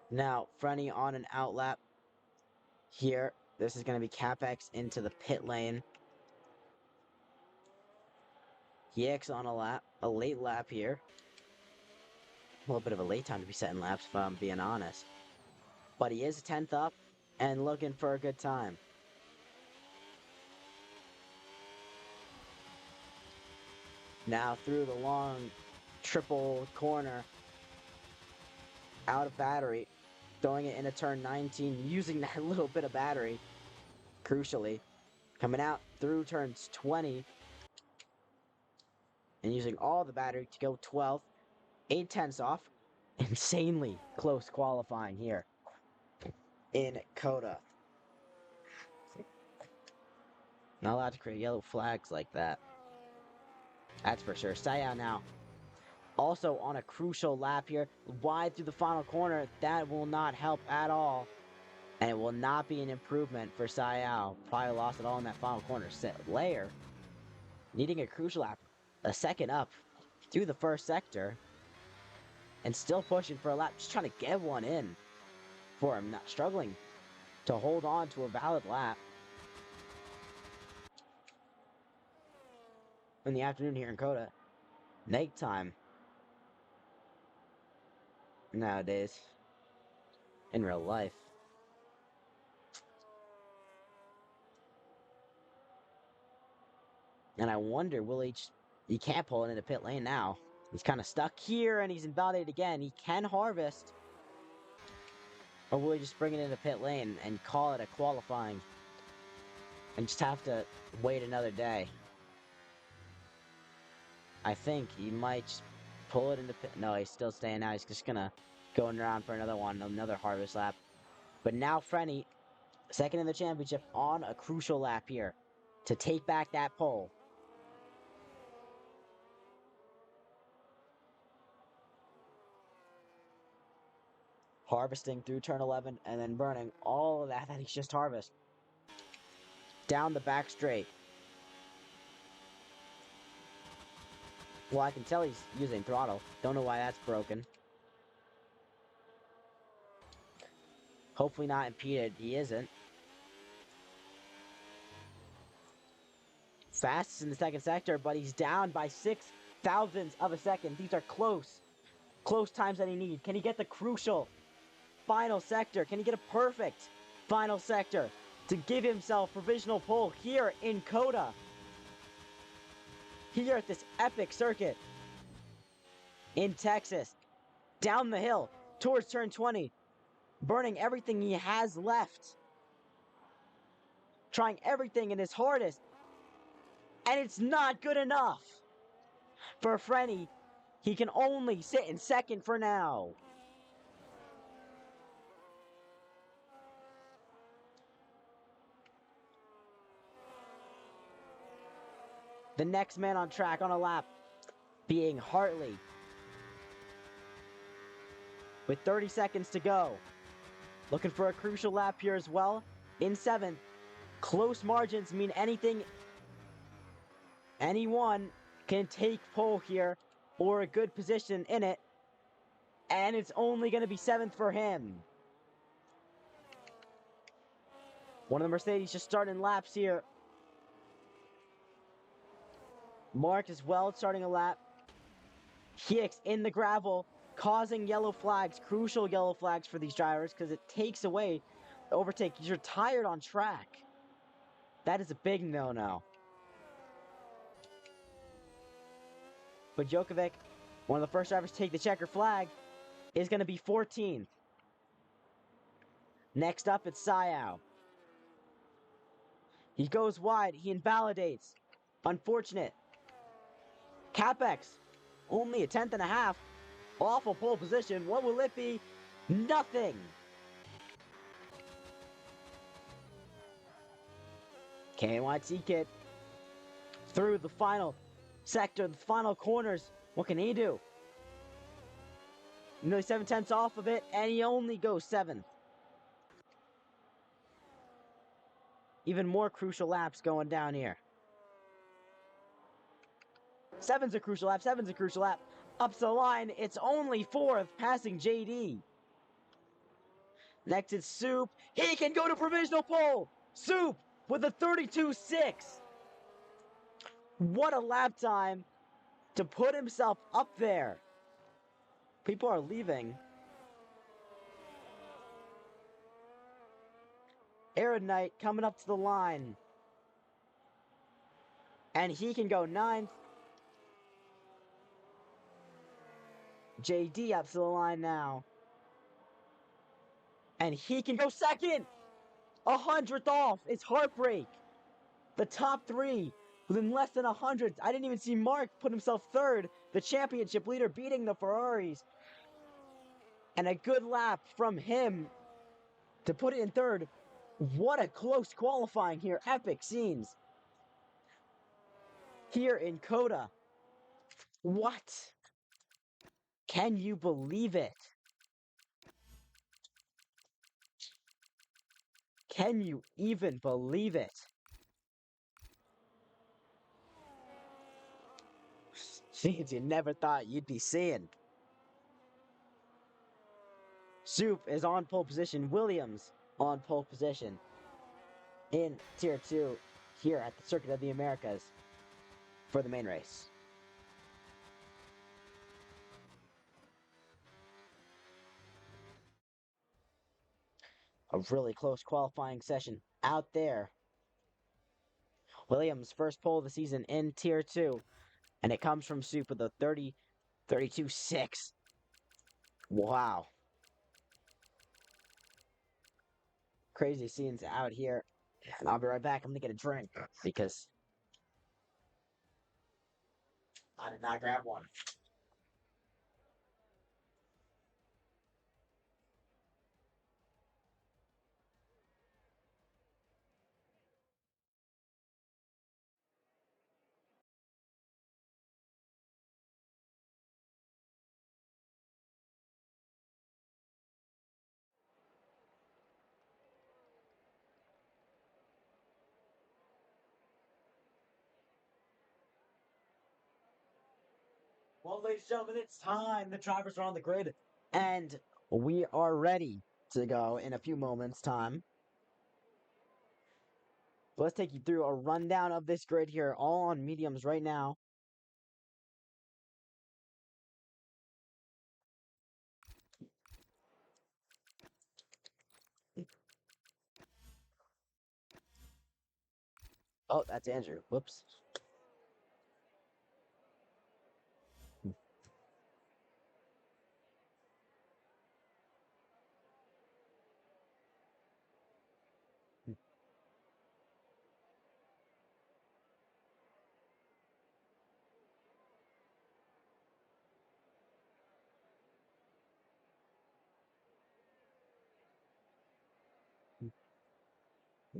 Now, Frenny on an out lap here. This is going to be Capex into the pit lane. Hiex on a lap, a late lap here. A little bit of a late time to be setting laps, if I'm being honest. But he is 10th up and looking for a good time. Now through the long triple corner. Out of battery. Throwing it into turn 19. Using that little bit of battery. Crucially. Coming out through turns 20. And using all the battery to go 12th. 8/10 off. Insanely close qualifying here in Coda. Not allowed to create yellow flags like that. That's for sure. Saya now also on a crucial lap here. Wide through the final corner. That will not help at all. And it will not be an improvement for Sayao. Probably lost it all in that final corner. Layer needing a crucial lap. A second up through the first sector. And still pushing for a lap. Just trying to get one in for him. Not struggling to hold on to a valid lap. In the afternoon here in Coda. Nighttime. Nowadays. In real life. And I wonder, will he can't pull it into pit lane now. He's kind of stuck here, and he's invalidated again. He can harvest. Or will he just bring it into pit lane and call it a qualifying? And just have to wait another day. I think he might just pull it into pit. No, he's still staying out. He's just going to go around for another one, another harvest lap. But now Frenny, second in the championship, on a crucial lap here to take back that pole. Harvesting through turn 11 and then burning all of that he's just harvested. Down the back straight. Well, I can tell he's using throttle. Don't know why that's broken. Hopefully not impeded. He isn't. Fastest in the second sector, but he's down by 0.06 of a second. These are close. Close times that he needs. Can he get the crucial final sector? Can he get a perfect final sector to give himself provisional pole here in Coda? Here at this epic circuit in Texas. Down the hill towards turn 20. Burning everything he has left. Trying everything in his hardest. And it's not good enough. For Frenny, he can only sit in second for now. The next man on track on a lap being Hartley. With 30 seconds to go. Looking for a crucial lap here as well. In 7th. Close margins mean anything. Anyone can take pole here or a good position in it. And it's only going to be 7th for him. One of the Mercedes just starting laps here. Mark as well starting a lap. Hicks in the gravel, causing yellow flags, crucial yellow flags for these drivers because it takes away the overtake. You're tired on track. That is a big no-no. But Djokovic, one of the first drivers to take the checker flag, is going to be 14th. Next up, it's Sayao. He goes wide. He invalidates. Unfortunate. Capex, only a 10th and a half. Awful pole position. What will it be? Nothing. KYT Kid through the final sector, the final corners. What can he do? Nearly 7/10 off of it, and he only goes 7th. Even more crucial laps going down here. 7's a crucial lap, 7's a crucial lap. Up to the line, it's only 4th, passing JD. Next is Soup. He can go to provisional pole. Soup with a 32.6. What a lap time to put himself up there. People are leaving. Aerodynite coming up to the line. And he can go 9th. JD up to the line now. And he can go 2nd. 100th off. It's heartbreak. The top 3 within less than 100. I didn't even see Mark put himself 3rd. The championship leader beating the Ferraris. And a good lap from him to put it in 3rd. What a close qualifying here. Epic scenes. Here in Coda. What? Can you believe it? Can you even believe it? Scenes you never thought you'd be seeing. Soup is on pole position. Williams on pole position. In Tier 2 here at the Circuit of the Americas for the main race. A really close qualifying session out there. Williams' first pole of the season in Tier 2. And it comes from Soup with a 32.6. Wow. Crazy scenes out here. And I'll be right back. I'm going to get a drink because I did not grab one. Well, ladies and gentlemen, it's time. The drivers are on the grid, and we are ready to go in a few moments' time. So let's take you through a rundown of this grid here, all on mediums right now. Oh, that's Andrew. Whoops.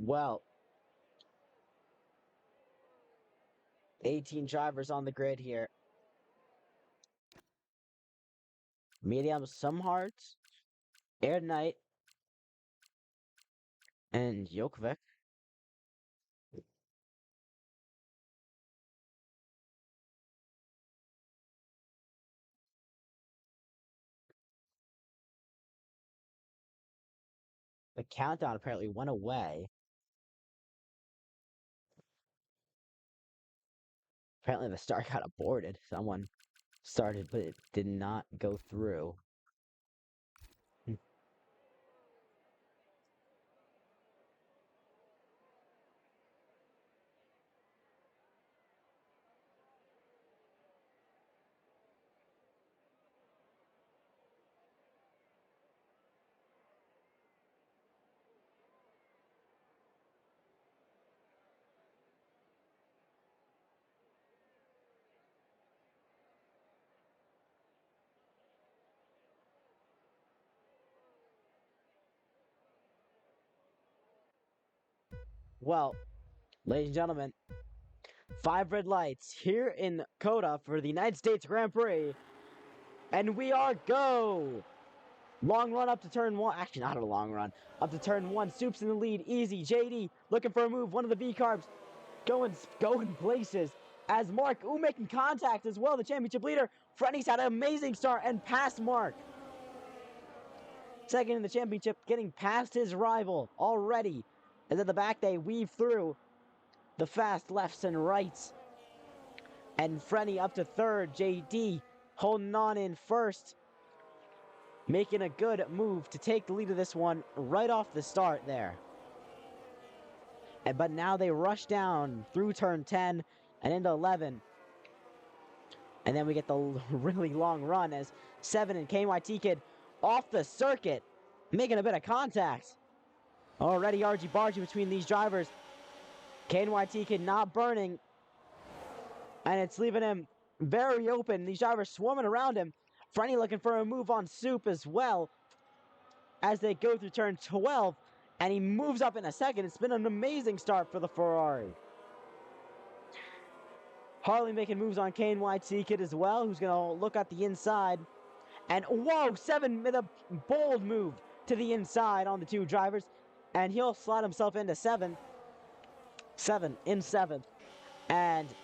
Well, 18 drivers on the grid here. Mediums, some hearts, Air Knight, and Jokovic. The countdown apparently went away. Apparently the start got aborted. Someone started, but it did not go through. Well, ladies and gentlemen, 5 red lights here in Coda for the United States Grand Prix. And we are go! Long run up to turn 1. Actually, not a long run. Up to turn 1. Soup's in the lead. Easy. JD looking for a move. One of the V-carbs going places. As Mark, making contact as well. The championship leader. Freddy's had an amazing start and passed Mark. Second in the championship, getting past his rival already. As at the back, they weave through the fast lefts and rights. And Frenny up to third. JD holding on in first. Making a good move to take the lead of this one right off the start there. But now they rush down through turn 10 and into 11. And then we get the really long run as 7 and KYT Kid off the circuit, making a bit of contact. Already argy-bargy between these drivers. KYT Kid not burning. And it's leaving him very open. These drivers swarming around him. Frenny looking for a move on Soup as well as they go through turn 12. And he moves up in a second. It's been an amazing start for the Ferrari. Harley making moves on KYT Kid as well, who's going to look at the inside. And whoa, 7 with a bold move to the inside on the 2 drivers. And he'll slot himself into 7. 7 in 7th. And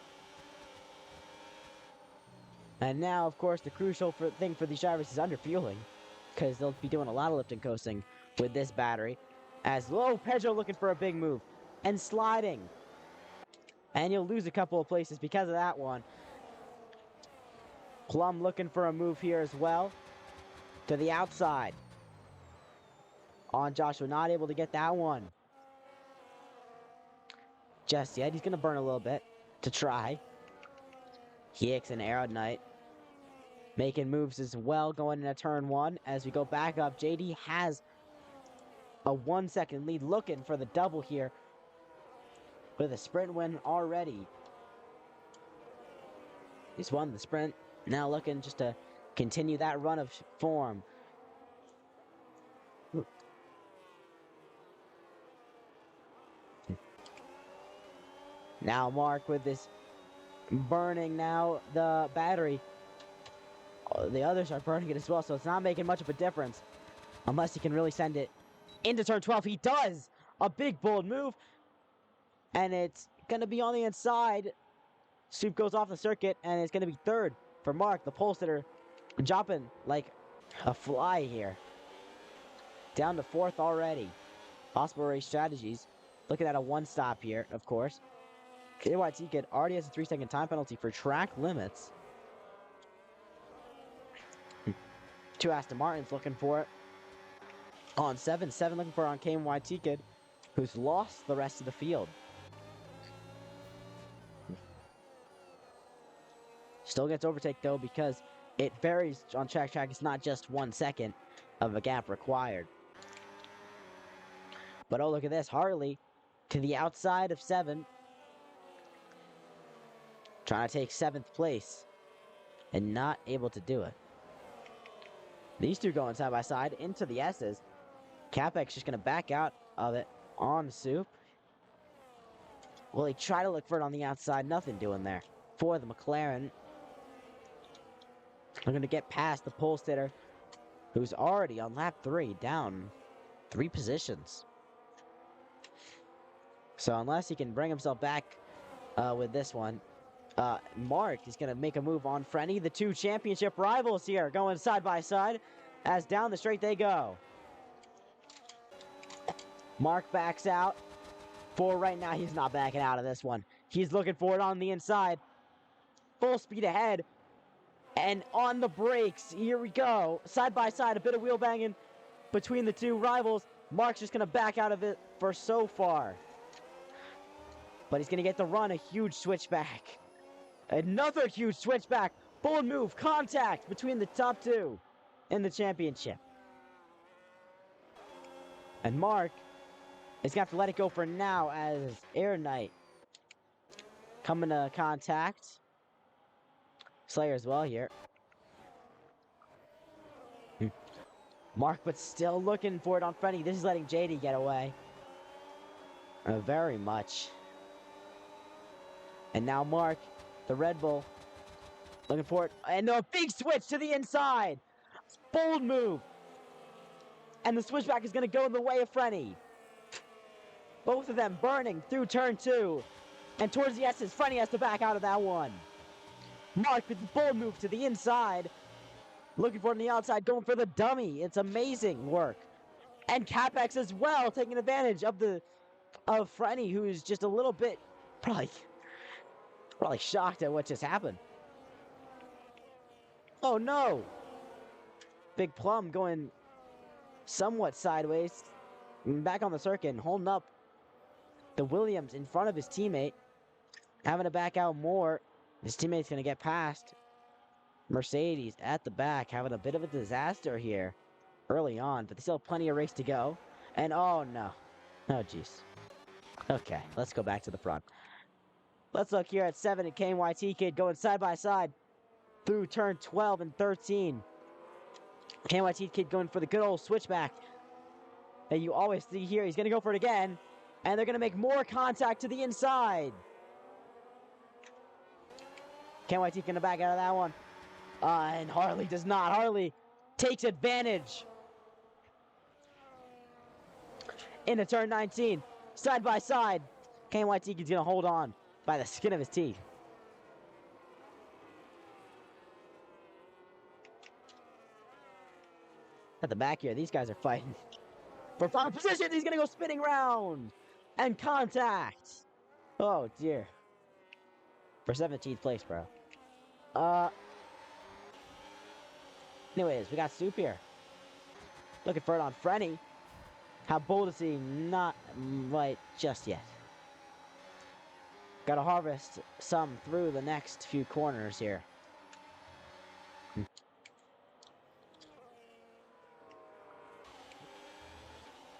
now, of course, the crucial thing for these drivers is underfueling, because they'll be doing a lot of lifting coasting with this battery. As Pedro looking for a big move and sliding. And you'll lose a couple of places because of that one. Plum looking for a move here as well. To the outside. On Joshua, not able to get that one. Just yet, he's going to burn a little bit to try. Hicks and Aero Knight making moves as well going into turn 1 as we go back up. JD has a 1 second lead, looking for the double here with a sprint win already. He's won the sprint, now looking just to continue that run of form. Now Mark with this burning now the battery. The others are burning it as well, so it's not making much of a difference unless he can really send it into turn 12. He does! A big bold move, and it's going to be on the inside. Soup goes off the circuit, and it's going to be third. for Mark, the pole sitter, dropping like a fly here. Down to 4th already. Possible race strategies. Looking at a 1-stop here, of course. KYT Kid already has a 3-second time penalty for track limits. 2 Aston Martins looking for it. On 7, 7 looking for it on KYT Kid, who's lost the rest of the field. Still gets overtake though because it varies on track. It's not just 1 second of a gap required. But oh, look at this. Harley to the outside of 7. Trying to take 7th place. And not able to do it. These two going side by side into the S's. Capex just going to back out of it on Soup. Will he try to look for it on the outside? Nothing doing there for the McLaren. We're going to get past the pole sitter, who's already on lap 3, down 3 positions. So unless he can bring himself back with this one, Mark is going to make a move on Frenny. The 2 championship rivals here going side by side as down the straight they go. Mark backs out. For right now, he's not backing out of this one. He's looking for it on the inside. Full speed ahead. And on the brakes, here we go. Side by side, a bit of wheel banging between the 2 rivals. Mark's just going to back out of it for so far. But he's going to get to run a huge switchback. Another huge switchback. Bold move, contact between the top 2 in the championship. And Mark is going to have to let it go for now as Air Knight coming to contact. Slayer as well here. Mark, but still looking for it on Frenny. This is letting JD get away. Very much. And now Mark, the Red Bull, looking for it. And a big switch to the inside. Bold move. And the switchback is going to go in the way of Frenny. Both of them burning through turn 2. And towards the S's, Frenny has to back out of that one. Mark with the bold move to the inside. Looking for it on the outside, going for the dummy. It's amazing work. And Capex as well, taking advantage of Frenny, who is just a little bit probably shocked at what just happened. Oh no! Big Plum going somewhat sideways. Back on the circuit and holding up the Williams in front of his teammate. Having to back out more. His teammate's going to get past. Mercedes at the back, having a bit of a disaster here early on, but they still have plenty of race to go. And oh no. Oh jeez. Okay, let's go back to the front. Let's look here at 7 and KYT Kid going side by side through turn 12 and 13. KYT Kid going for the good old switchback that you always see here. He's going to go for it again, and they're going to make more contact to the inside. KYT going to back out of that one. And Harley does not. Harley takes advantage. Into turn 19. Side by side. KYT is going to hold on by the skin of his teeth. At the back here, these guys are fighting for final position. He's going to go spinning round. And contact. Oh, dear. For 17th place, bro. Anyways, we got Soup here. Looking for it on Frenny. How bold is he? Not right just yet. Got to harvest some through the next few corners here.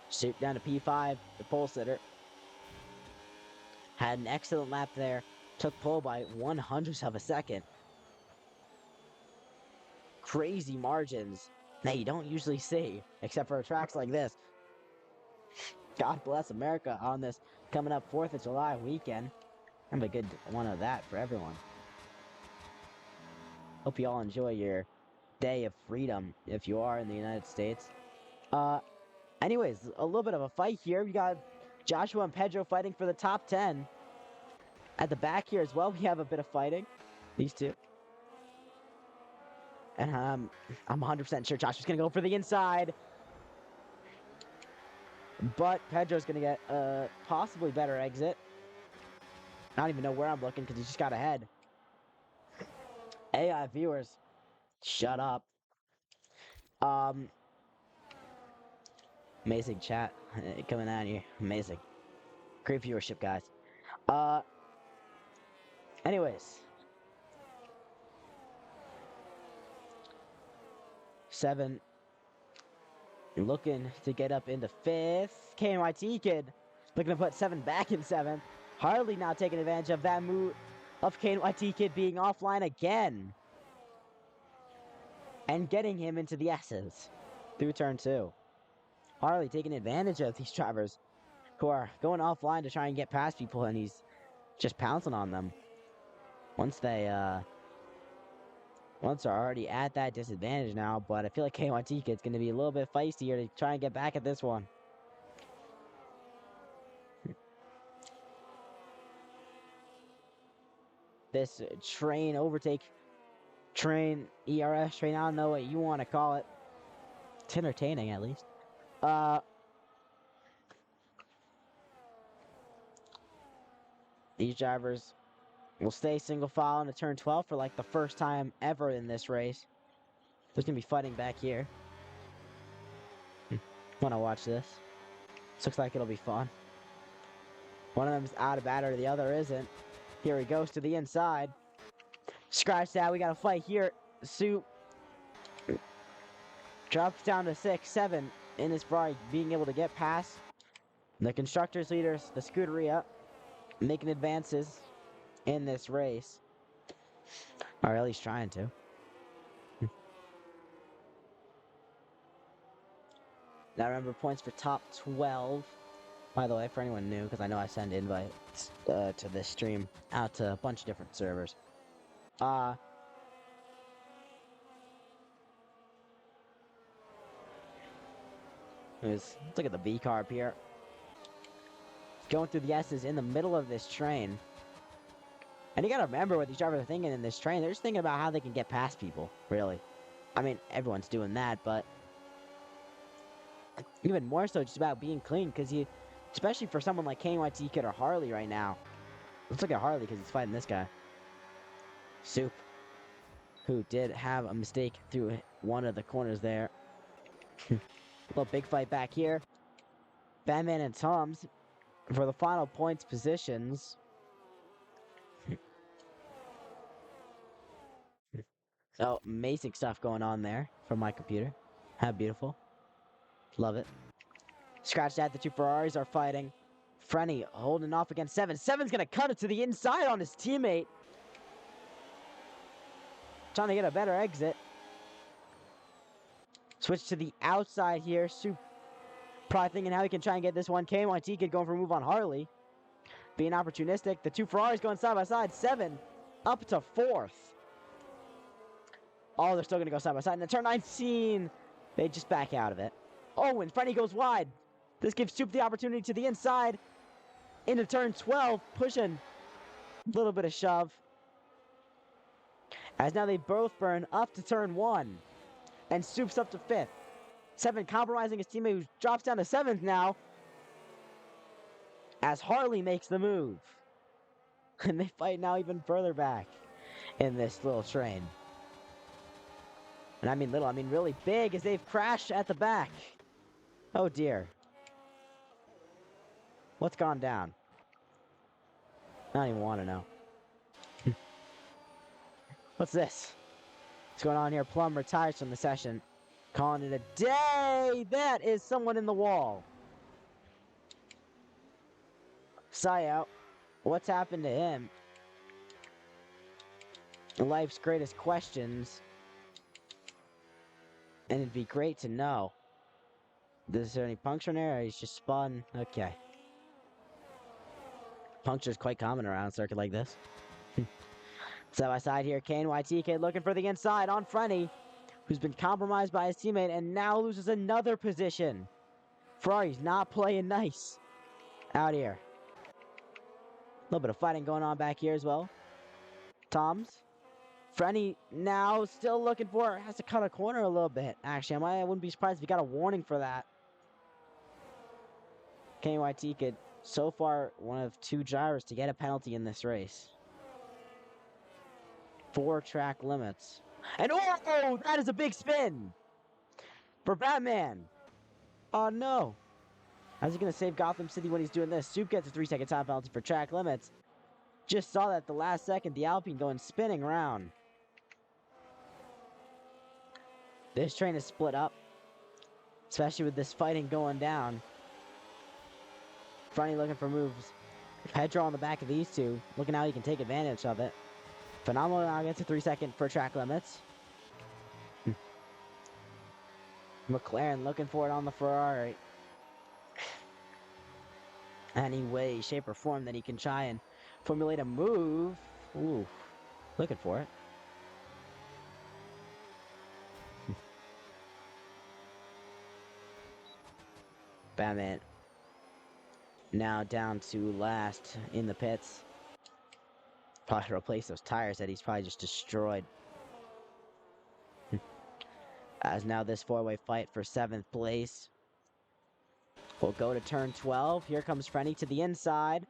Soup down to P5, the pole sitter. Had an excellent lap there. Took pole by 1/100th of a second. Crazy margins that you don't usually see, except for tracks like this. God bless America on this coming up 4th of July weekend. Have a good one of that for everyone. Hope you all enjoy your day of freedom if you are in the United States. Anyways, a little bit of a fight here. We got Joshua and Pedro fighting for the top 10. At the back here as well, we have a bit of fighting. These two. And I'm 100% sure Josh was going to go for the inside. But Pedro's going to get a possibly better exit. I don't even know where I'm looking because he just got ahead. AI viewers, shut up. Amazing chat coming out here. Amazing. Great viewership, guys. Anyways. 7. Looking to get up into 5th. KNYT kid looking to put 7 back in 7th. Harley now taking advantage of that move of KNYT kid being offline again. And getting him into the S's through turn 2. Harley taking advantage of these drivers who are going offline to try and get past people, and he's just pouncing on them. Once they're already at that disadvantage now, but I feel like KYT Kid's going to be a little bit feisty here to try and get back at this one. This train overtake, train, ERS train, I don't know what you want to call it. It's entertaining, at least. These drivers will stay single file into turn 12 for like the first time ever in this race. There's going to be fighting back here. Want to watch this? This looks like it'll be fun. One of them's out of battery, the other isn't. Here he goes to the inside. Scratch that, we got to fight here. Soup drops down to 6, 7 in his Ferrari, being able to get past the constructors leaders, the Scuderia, making advances in this race. Or at least trying to. Now remember, points for top 12. By the way, for anyone new, because I know I send invites to this stream out to a bunch of different servers. Let's look at the V carb here. Going through the S's in the middle of this train. And you gotta remember what these drivers are thinking in this train. They're just thinking about how they can get past people, really. I mean, everyone's doing that, but even more so just about being clean, because you, especially for someone like KYT Kid or Harley right now. Let's look at Harley, because he's fighting this guy. Soup, who did have a mistake through one of the corners there. Little big fight back here. Batman and Tom's for the final points positions. So, amazing stuff going on there from my computer. How beautiful. Love it. Scratch that, the two Ferraris are fighting. Frenny holding off against 7. 7's gonna cut it to the inside on his teammate. Trying to get a better exit. Switch to the outside here. Soup probably thinking how he can try and get this one. KYT Kid going for a move on Harley. Being opportunistic. The two Ferraris going side by side. 7 up to 4th. Oh, they're still going to go side by side. And then turn 19, they just back out of it. Oh, and Freddy goes wide. This gives Soup the opportunity to the inside. Into turn 12, pushing. A little bit of shove. As now they both burn up to turn 1. And Soup's up to 5th. 7 compromising his teammate, who drops down to 7th now. As Harley makes the move. And they fight now even further back in this little train. And I mean little, I mean really big, as they've crashed at the back. Oh dear. What's gone down? I don't even want to know. What's this? What's going on here? Plum retires from the session. Calling it a day! That is someone in the wall. Sigh out. What's happened to him? Life's greatest questions. And it'd be great to know. Is there any puncture in there, or he's just spun? Okay. Puncture is quite common around a circuit like this. Side by side here, KNYT Kid looking for the inside on Frenny, who's been compromised by his teammate and now loses another position. Ferrari's not playing nice out here. A little bit of fighting going on back here as well. Tom's Frenny now still looking for, has to cut a corner a little bit. Actually, I wouldn't be surprised if he got a warning for that. KYT could, so far, one of 2 drivers to get a penalty in this race. 4 track limits. And oh, that is a big spin for Batman. Oh no. How's he going to save Gotham City when he's doing this? Soup gets a 3-second time penalty for track limits. Just saw that at the last second, the Alpine going spinning around. This train is split up, especially with this fighting going down. Fronty looking for moves. Pedro on the back of these two, looking how he can take advantage of it. Phenomenal now gets a 3-second for track limits. McLaren looking for it on the Ferrari. Any way, shape, or form that he can try and formulate a move. Ooh, looking for it. Batman now down to last in the pits. Probably replace those tires that he's probably just destroyed. As now this 4-way fight for 7th place. We'll go to turn 12. Here comes Frenny to the inside.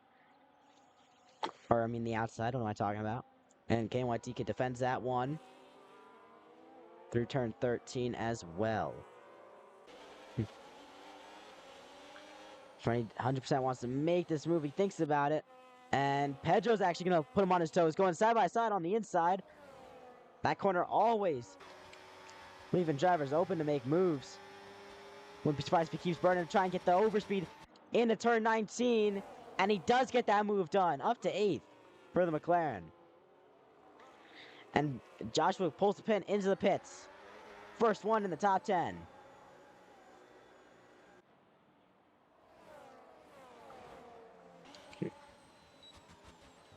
Or, I mean, the outside. What am I talking about? And KYTK defends that one. Through turn 13 as well. Frenny 100% wants to make this move. He thinks about it. And Pedro's actually going to put him on his toes. Going side by side on the inside. That corner always leaving drivers open to make moves. Wouldn't be surprised if he keeps burning to try and get the overspeed into turn 19. And he does get that move done. Up to 8th for the McLaren. And Joshua pulls the pin into the pits. First one in the top 10.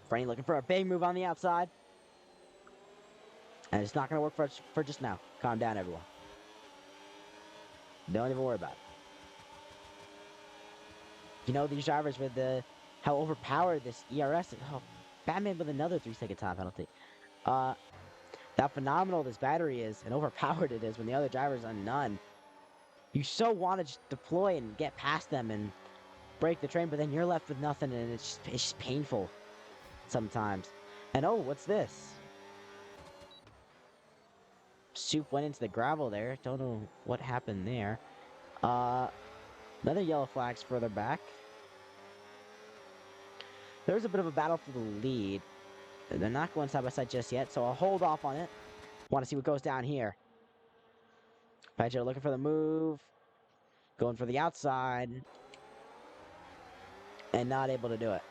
Franny looking for a big move on the outside. And it's not going to work for just now. Calm down, everyone. Don't even worry about it. You know, these drivers with how overpowered this ERS is. Oh, Batman with another 3-second time penalty. How phenomenal this battery is and overpowered it is when the other drivers are none. You so want to just deploy and get past them and break the train, but then you're left with nothing, and it's just painful sometimes. And oh, what's this? Soup went into the gravel there. Don't know what happened there. Another yellow flag's further back. There's a bit of a battle for the lead. They're not going side by side just yet, so I'll hold off on it. Want to see what goes down here. Pedro looking for the move. Going for the outside. And not able to do it.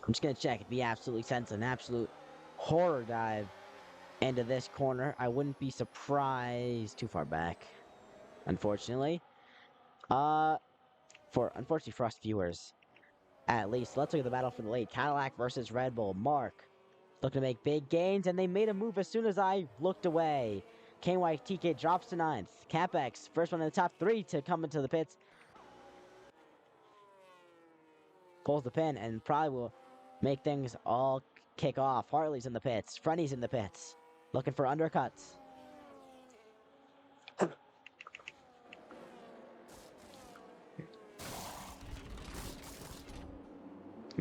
I'm just going to check if he absolutely sends an absolute horror dive into this corner. I wouldn't be surprised. Too far back, unfortunately. Unfortunately for us viewers, at least. Let's look at the battle for the lead. Cadillac versus Red Bull. Mark looking to make big gains, and they made a move as soon as I looked away. KYTK drops to 9th. CapEx, first one in the top 3 to come into the pits. Pulls the pin and probably will make things all kick off. Hartley's in the pits. Frenny's in the pits. Looking for undercuts.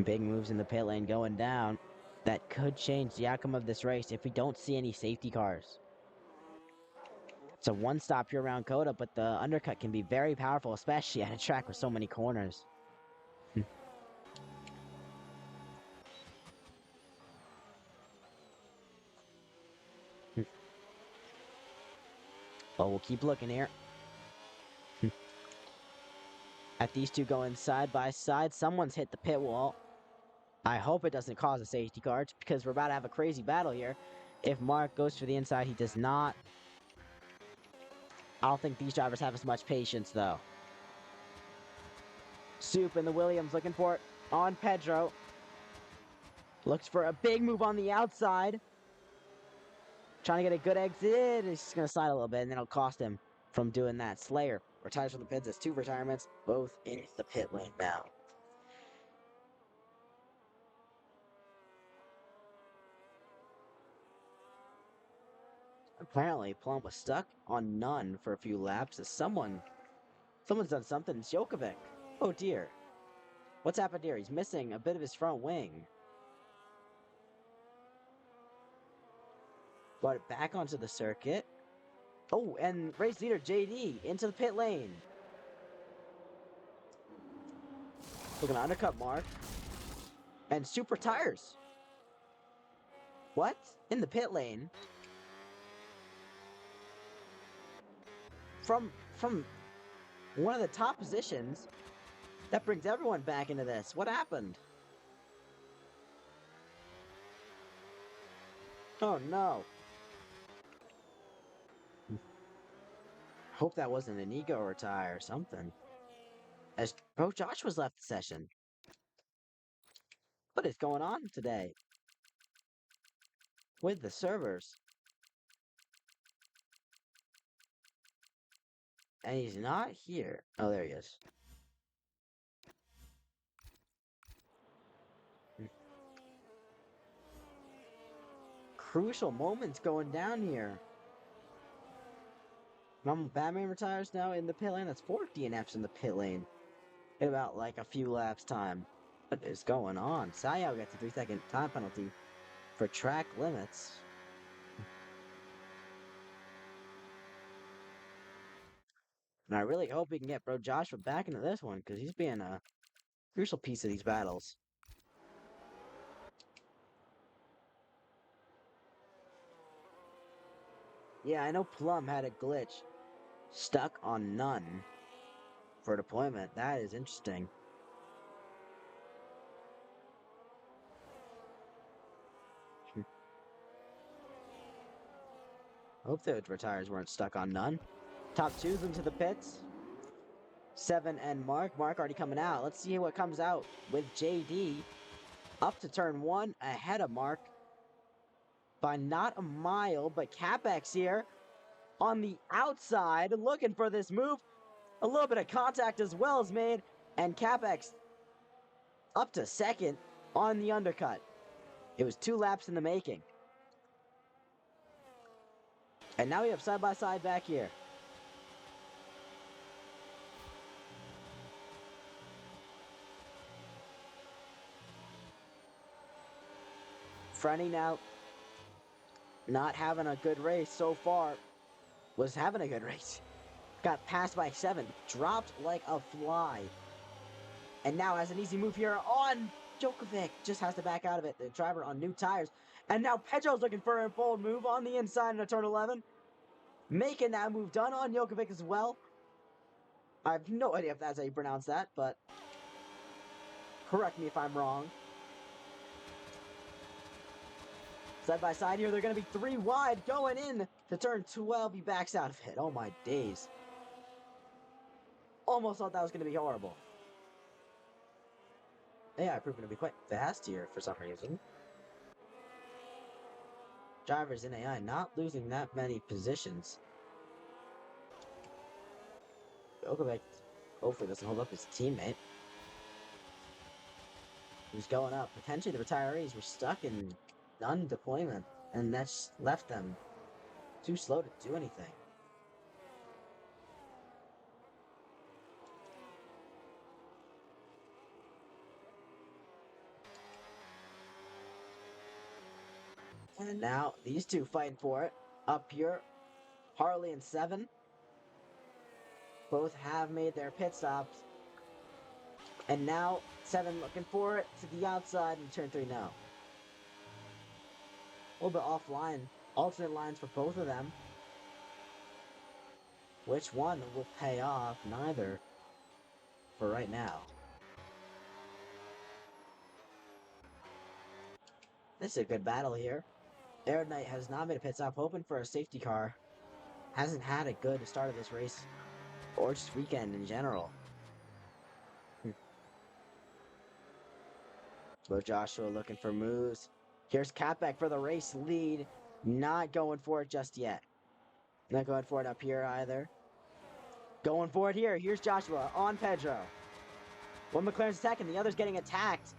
Big moves in the pit lane going down. That could change the outcome of this race if we don't see any safety cars. It's a one-stop here around Coda, but the undercut can be very powerful, especially at a track with so many corners. But we'll keep looking here. At these two going side by side, someone's hit the pit wall. I hope it doesn't cause a safety car, because we're about to have a crazy battle here. If Mark goes for the inside, he does not. I don't think these drivers have as much patience, though. Soup and the Williams looking for it on Pedro. Looks for a big move on the outside. Trying to get a good exit. He's just going to slide a little bit, and then it'll cost him from doing that. Slayer retires from the pits as 2 retirements, both in the pit lane now. Apparently, Plum was stuck on none for a few laps as someone's done something. It's Jokovic. Oh dear. What's happened here? He's missing a bit of his front wing. Brought it back onto the circuit. Oh, and race leader JD into the pit lane. Looking to undercut Mark. And super tires. What? In the pit lane? From one of the top positions? That brings everyone back into this. What happened? Oh no. Hope that wasn't an ego retire or something. As Bro Joshua's left the session. What is going on today? With the servers. And he's not here. Oh, there he is. Crucial moments going down here. Batman retires now in the pit lane. That's 4 DNFs in the pit lane. In about like a few laps time. What is going on? Sayao gets a 3-second time penalty for track limits. And I really hope we can get Bro Joshua back into this one, because he's being a crucial piece of these battles. Yeah, I know Plum had a glitch. Stuck on none for deployment. That is interesting. Hope the retires weren't stuck on none. Top 2's into the pits. 7 and Mark. Mark already coming out. Let's see what comes out with JD. Up to turn 1 ahead of Mark. By not a mile, but CapEx here on the outside looking for this move. A little bit of contact as well is made. And CapEx up to second on the undercut. It was 2 laps in the making. And now we have side-by-side back here. Frenny now not having a good race so far. Was having a good race. Got passed by 7. Dropped like a fly. And now has an easy move here on Jokovic. Just has to back out of it. The driver on new tires. And now Pedro's looking for a bold move on the inside into turn 11. Making that move done on Jokovic as well. I have no idea if that's how you pronounce that, but correct me if I'm wrong. Side by side here, they're going to be 3 wide going in to turn 12. He backs out of it. Oh my days. Almost thought that was going to be horrible. AI proven to be quite fast here for some reason. Drivers in AI not losing that many positions. Jokovic hopefully doesn't hold up his teammate. Who's going up. Potentially the retirees were stuck in non-deployment, and that's left them too slow to do anything. And now these two fighting for it. Up here, Harley and 7 both have made their pit stops. And now 7 looking for it to the outside in turn 3 now. A little bit offline. Alternate lines for both of them. Which one will pay off? Neither. For right now. This is a good battle here. Air Knight has not made a pit stop, hoping for a safety car. Hasn't had a good start of this race. Or just weekend in general. So Joshua looking for moves. Here's Catback for the race lead. Not going for it just yet. Not going for it up here either. Going for it here. Here's Joshua on Pedro. One McLaren's attacking, the other's getting attacked.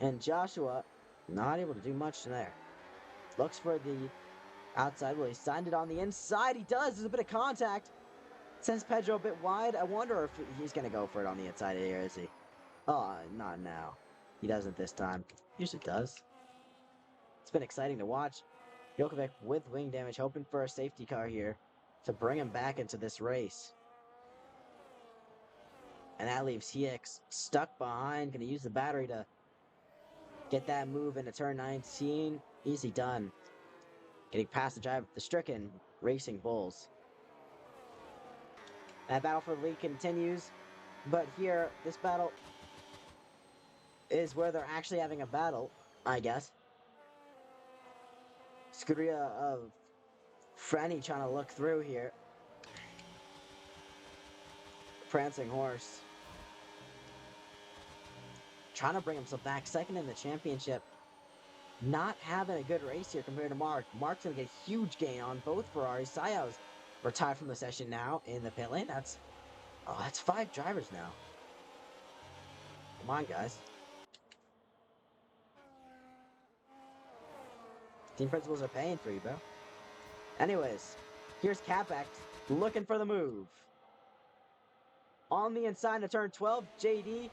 And Joshua not able to do much there. Looks for the Outside, will he signed it on the inside? He does. There's a bit of contact. Sends Pedro a bit wide. I wonder if he's going to go for it on the inside here, is he? Oh, not now. He doesn't this time. Usually does. It's been exciting to watch. Jokovic with wing damage, hoping for a safety car here to bring him back into this race. And that leaves Hiex stuck behind. Going to use the battery to get that move into turn 19. Easy done. Getting past the drive of the stricken Racing Bulls. That battle for the lead continues. But here, this battle is where they're actually having a battle, I guess. Scuderia of Franny trying to look through here. Prancing Horse. Trying to bring himself back. Second in the championship. Not having a good race here compared to Mark. Mark's going to get a huge gain on both Ferraris. Sayao's retired from the session now in the pit lane. That's 5 drivers now. Come on, guys. Team principals are paying for you, bro. Anyways, here's CapEx looking for the move. On the inside of turn 12, JD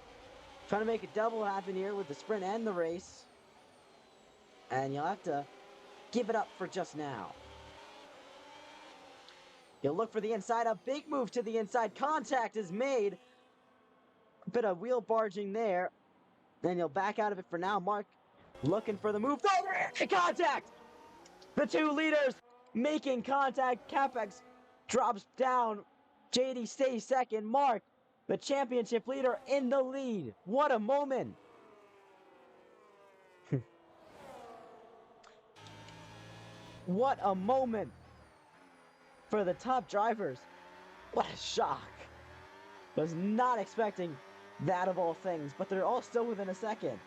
trying to make a double happen here with the sprint and the race. And you'll have to give it up for just now. You'll look for the inside. A big move to the inside. Contact is made. A bit of wheel barging there. Then you'll back out of it for now. Mark looking for the move. Oh, contact! The 2 leaders making contact. CapEx drops down. JD stays second. Mark, the championship leader, in the lead. What a moment. What a moment for the top drivers. What a shock. Was not expecting that of all things, but they're all still within a second.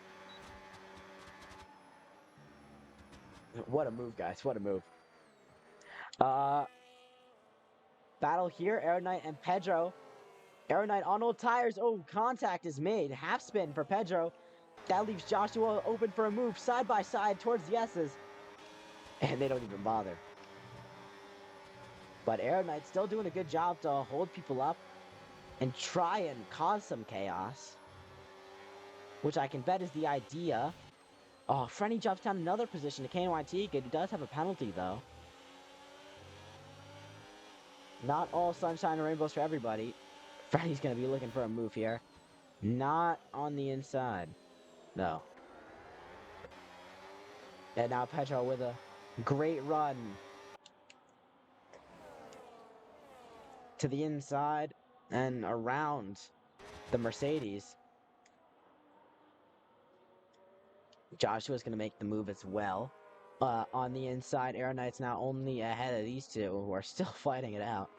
What a move, guys. What a move. Battle here. Aeronite and Pedro. Aeronite on old tires. Oh, contact is made. Half spin for Pedro. That leaves Joshua open for a move side by side towards the S's. And they don't even bother. But Aeronite's still doing a good job to hold people up and try and cause some chaos. Which I can bet is the idea. Oh, Frenny drops down another position to KYT. He does have a penalty, though. Not all sunshine and rainbows for everybody. Frenny's going to be looking for a move here. Not on the inside. No. And now Pedro with a great run to the inside and around the Mercedes. Joshua's going to make the move as well. On the inside, Aeronite's now only ahead of these two who are still fighting it out.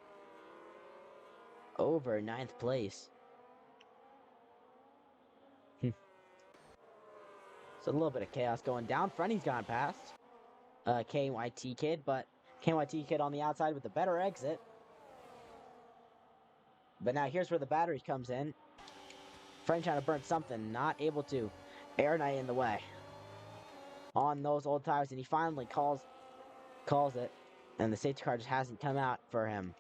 Over 9th place. So a little bit of chaos going down. Frenny's gone past KYT Kid, but KYT Kid on the outside with the better exit. But now here's where the battery comes in. Frenny trying to burn something, not able to. Aeronite in the way. On those old tires, and he finally calls it, and the safety car just hasn't come out for him.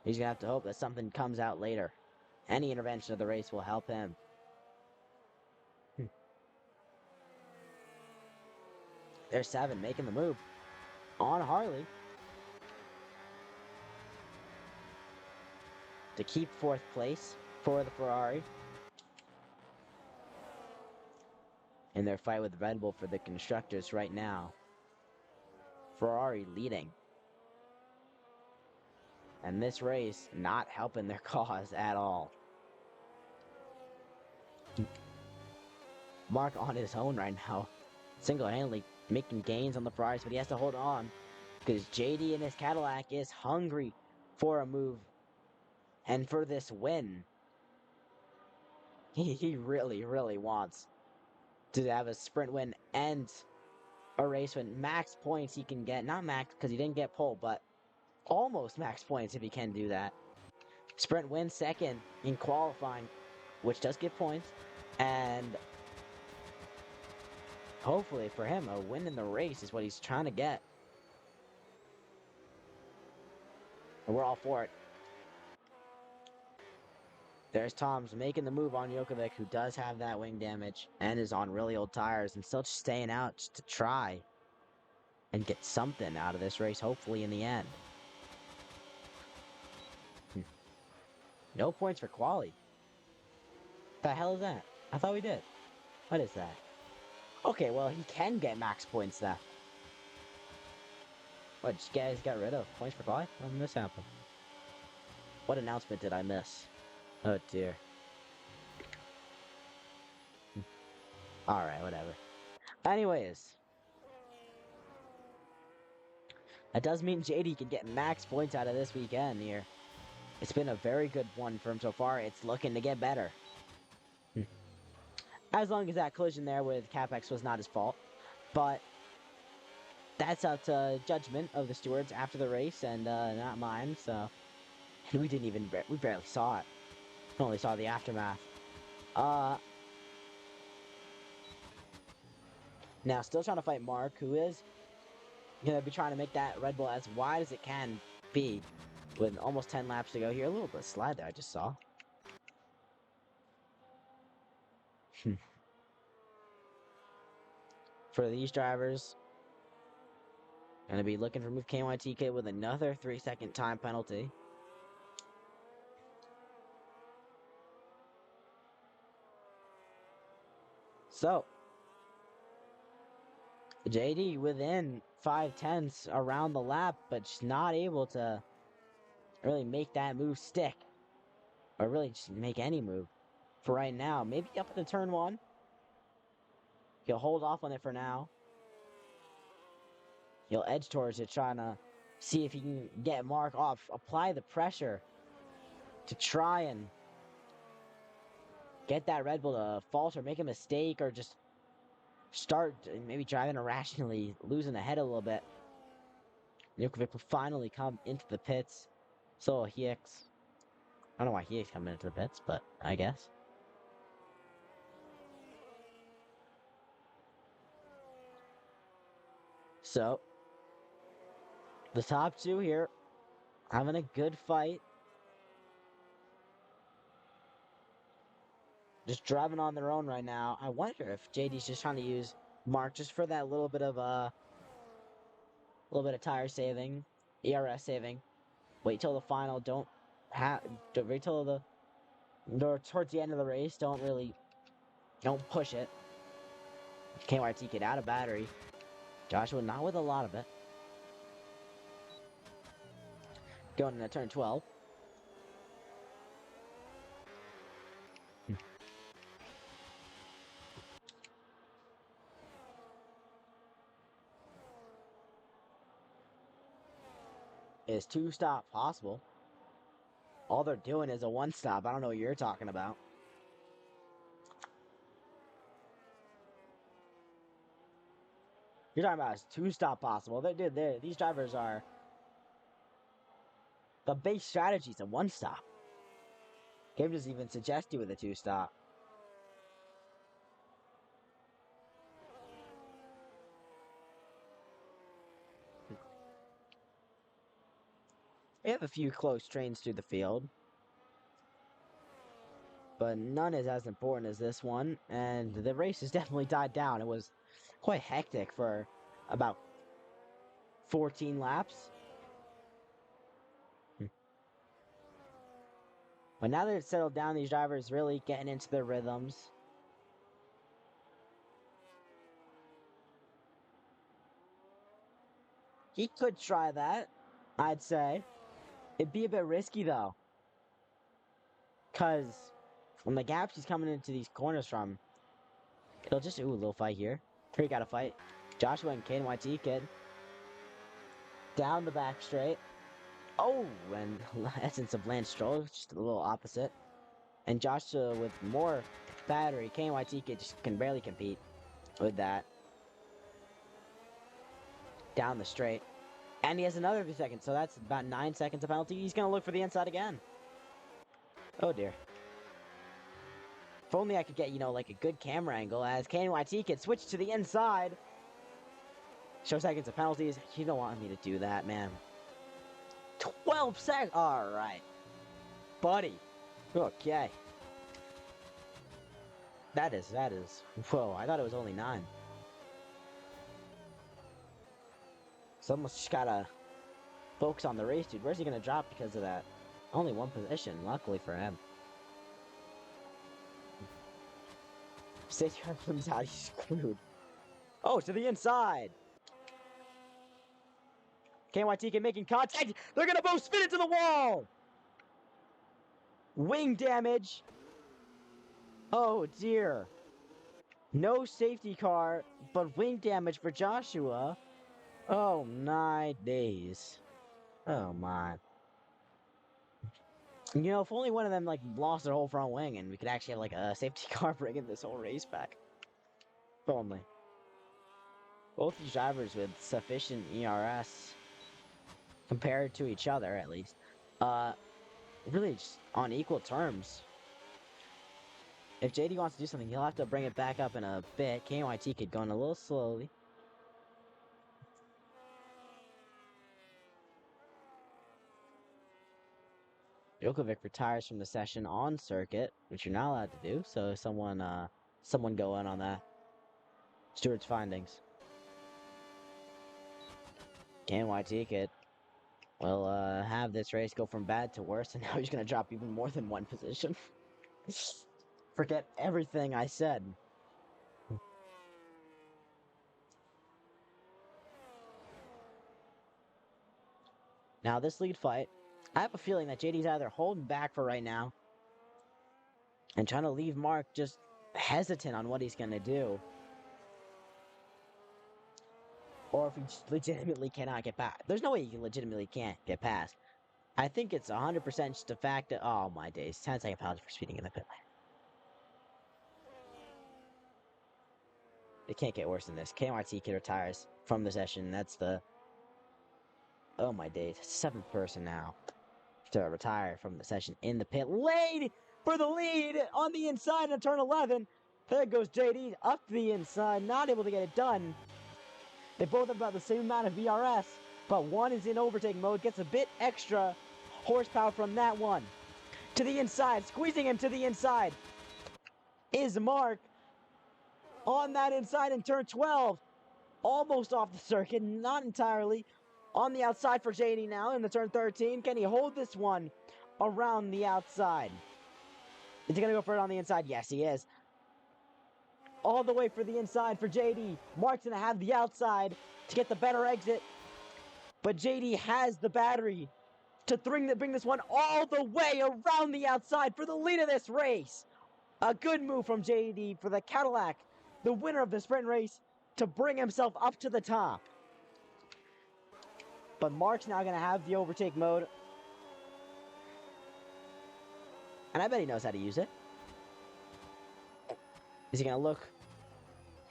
He's gonna have to hope that something comes out later. Any intervention of the race will help him. There's 7 making the move on Harley to keep 4th place for the Ferrari in their fight with Red Bull for the constructors right now. Ferrari leading. And this race not helping their cause at all. Mark on his own right now. Single-handedly making gains on the Ferraris, but he has to hold on. Because JD in his Cadillac is hungry for a move. And for this win. He really, really wants to have a sprint win and a race win. Max points he can get. Not max, because he didn't get pole, but almost max points if he can do that. Sprint win 2nd in qualifying, which does give points. And hopefully for him, a win in the race is what he's trying to get. And we're all for it. There's Tom's making the move on Jokovic, who does have that wing damage and is on really old tires and still just staying out just to try and get something out of this race, hopefully in the end. No points for quali. The hell is that? I thought we did. What is that? Okay, well, he can get max points then. What, you guys got rid of points for quali? When did this happen? What announcement did I miss? Oh dear. Alright, whatever. Anyways. That does mean JD can get max points out of this weekend here. It's been a very good one for him so far. It's looking to get better. As long as that collision there with CapEx was not his fault. But that's up to judgment of the stewards after the race and not mine, so. And we didn't even, we barely saw it. We only saw the aftermath. Now, still trying to fight Mark, who is going to be trying to make that Red Bull as wide as it can be with almost 10 laps to go here. A little bit of slide there, I just saw. For these drivers, going to be looking for move KYTK with another 3-second time penalty. So, JD within 5/10 around the lap, but just not able to really make that move stick. Or really just make any move for right now. Maybe up into turn 1. He'll hold off on it for now. He'll edge towards it, trying to see if he can get Mark off. Apply the pressure to try and get that Red Bull to falter, make a mistake, or just start maybe driving irrationally, losing the head a little bit. Jokovic will finally come into the pits. So Hicks. I don't know why Hicks coming into the pits, but I guess. So, the top two here having a good fight. Just driving on their own right now. I wonder if JD's just trying to use Mark just for that little bit of tire saving, ERS saving. Wait till the final. Wait till towards the end of the race. Don't push it. KYT get out of battery. Joshua not with a lot of it. Going into turn 12. Is 2-stop possible? All they're doing is a 1-stop. I don't know what you're talking about. You're talking about a 2-stop possible. These drivers are. The base strategy is a 1-stop. Game doesn't even suggest you with a 2-stop. We have a few close trains through the field, but none is as important as this one, and the race has definitely died down. It was quite hectic for about 14 laps. But now that it's settled down, these drivers really getting into their rhythms. He could try that, I'd say. It'd be a bit risky, though. Because from the gaps he's coming into these corners from, it'll just... Ooh, a little fight here. Prix got a fight. Joshua and KYT kid. Down the back straight. Oh, and essence of Lance Stroll, just a little opposite. And Joshua with more battery. KYT kid just can barely compete with that. Down the straight. And he has another 3 seconds, so that's about 9 seconds of penalty. He's going to look for the inside again. Oh, dear. If only I could get, like a good camera angle as KYT can switch to the inside. Show seconds of penalties. You don't want me to do that, man. 12 seconds. All right, buddy. Okay. That is. Whoa, I thought it was only 9. Someone's just gotta focus on the race, dude. Where's he gonna drop because of that? Only 1 position, luckily for him. Safety car comes out, he's screwed. Oh, to the inside. KYTK making contact. They're gonna both spin into the wall. Wing damage. Oh dear. No safety car, but wing damage for Joshua. Oh, 9 days. Oh my. You know, if only one of them like lost their whole front wing, and we could actually have like a safety car bringing this whole race back. If only. Both these drivers with sufficient ERS compared to each other, at least, really just on equal terms. If JD wants to do something, he'll have to bring it back up in a bit. KYT could go in a little slowly. Djokovic retires from the session on circuit, which you're not allowed to do. So someone go in on that. Stewart's findings. KYT could will have this race go from bad to worse, and now he's gonna drop even more than 1 position. Forget everything I said. Now this lead fight, I have a feeling that JD's either holding back for right now and trying to leave Mark just hesitant on what he's gonna do, or if he just legitimately cannot get past. There's no way he legitimately can't get past. I think it's 100% just a fact that, oh my days, 10-second penalty for speeding in the pit lane. It can't get worse than this. KYT kid retires from the session. That's the, oh my days, 7th person now to retire from the session in the pit lane for the lead on the inside of turn 11. There goes JD up the inside, not able to get it done. They both have about the same amount of VRS, but one is in overtake mode, gets a bit extra horsepower from that one. To the inside, squeezing him to the inside is Mark on that inside in turn 12. Almost off the circuit, not entirely. On the outside for JD now in the turn 13. Can he hold this one around the outside? Is he going to go for it on the inside? Yes, he is. All the way for the inside for JD. Mark's going to have the outside to get the better exit. But JD has the battery to bring this one all the way around the outside for the lead of this race. A good move from JD for the Cadillac, the winner of the sprint race, to bring himself up to the top. But Mark's now going to have the overtake mode. And I bet he knows how to use it. Is he going to look?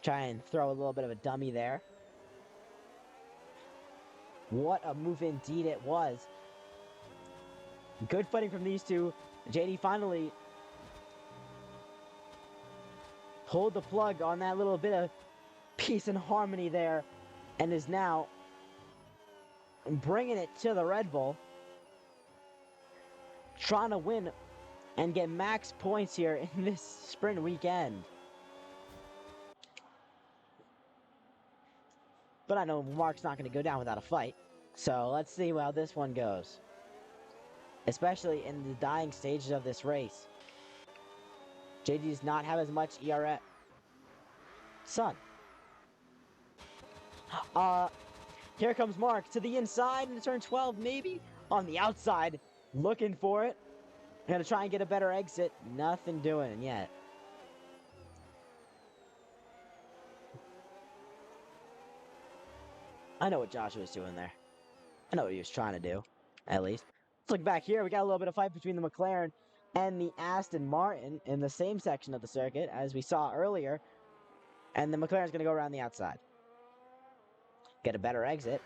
Try and throw a little bit of a dummy there. What a move indeed it was. Good fighting from these two. JD finally pulled the plug on that little bit of peace and harmony there, and is now bringing it to the Red Bull. Trying to win and get max points here in this sprint weekend. But I know Mark's not going to go down without a fight. So let's see how this one goes. Especially in the dying stages of this race. JD does not have as much ERS. Son. Here comes Mark to the inside in turn 12, maybe? On the outside, looking for it. Gonna try and get a better exit. Nothing doing yet. I know what Joshua was doing there. I know what he was trying to do, at least. Let's look back here. We got a little bit of fight between the McLaren and the Aston Martin in the same section of the circuit as we saw earlier. And the McLaren's going to go around the outside. Get a better exit.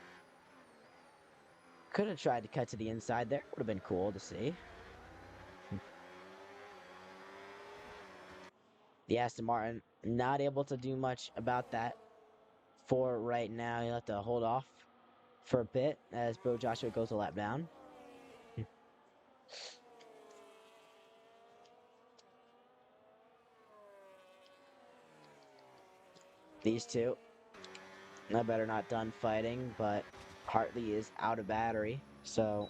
Could have tried to cut to the inside there. Would have been cool to see. The Aston Martin not able to do much about that for right now. He'll have to hold off for a bit as Bro Joshua goes a lap down. These two. I better not done fighting, but Hartley is out of battery, so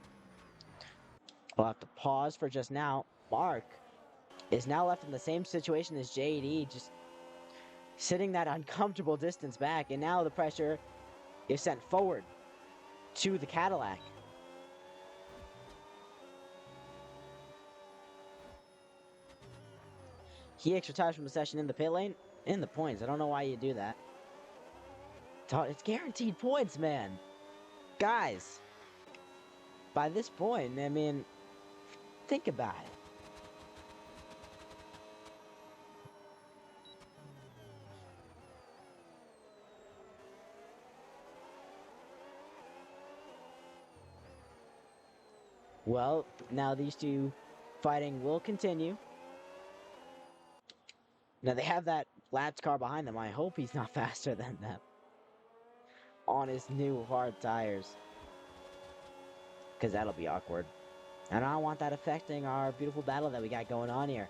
we'll have to pause for just now. Mark is now left in the same situation as JD, just sitting that uncomfortable distance back, and now the pressure is sent forward to the Cadillac. He retires from the session in the pit lane, in the points. I don't know why you do that. It's guaranteed points, man. Guys, by this point, I mean, think about it. Well, now these two fighting will continue. Now they have that lapped car behind them. I hope he's not faster than them on his new hard tires, because that'll be awkward. And I don't want that affecting our beautiful battle that we got going on here.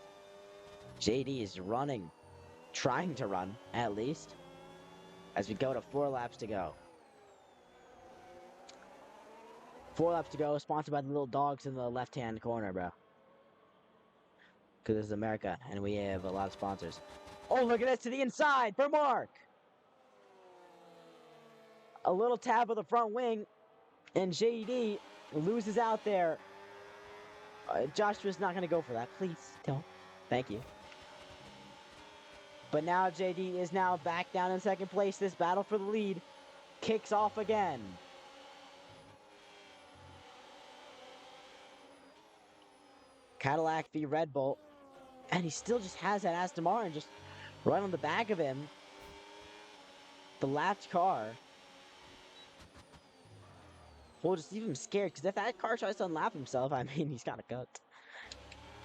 JD is running, trying to run, at least, as we go to 4 laps to go. 4 laps to go, sponsored by the little dogs in the left-hand corner, bro. Because this is America, and we have a lot of sponsors. Oh, look at this, to the inside for Mark! A little tap of the front wing, and JD loses out there. Joshua's not going to go for that. Please, don't. Thank you. But now JD is now back down in second place. This battle for the lead kicks off again. Cadillac v Red Bull. And he still just has that Aston Martin just right on the back of him. The lapped car. Will just leave him scared, because if that car tries to unlap himself, I mean, he's got a cut.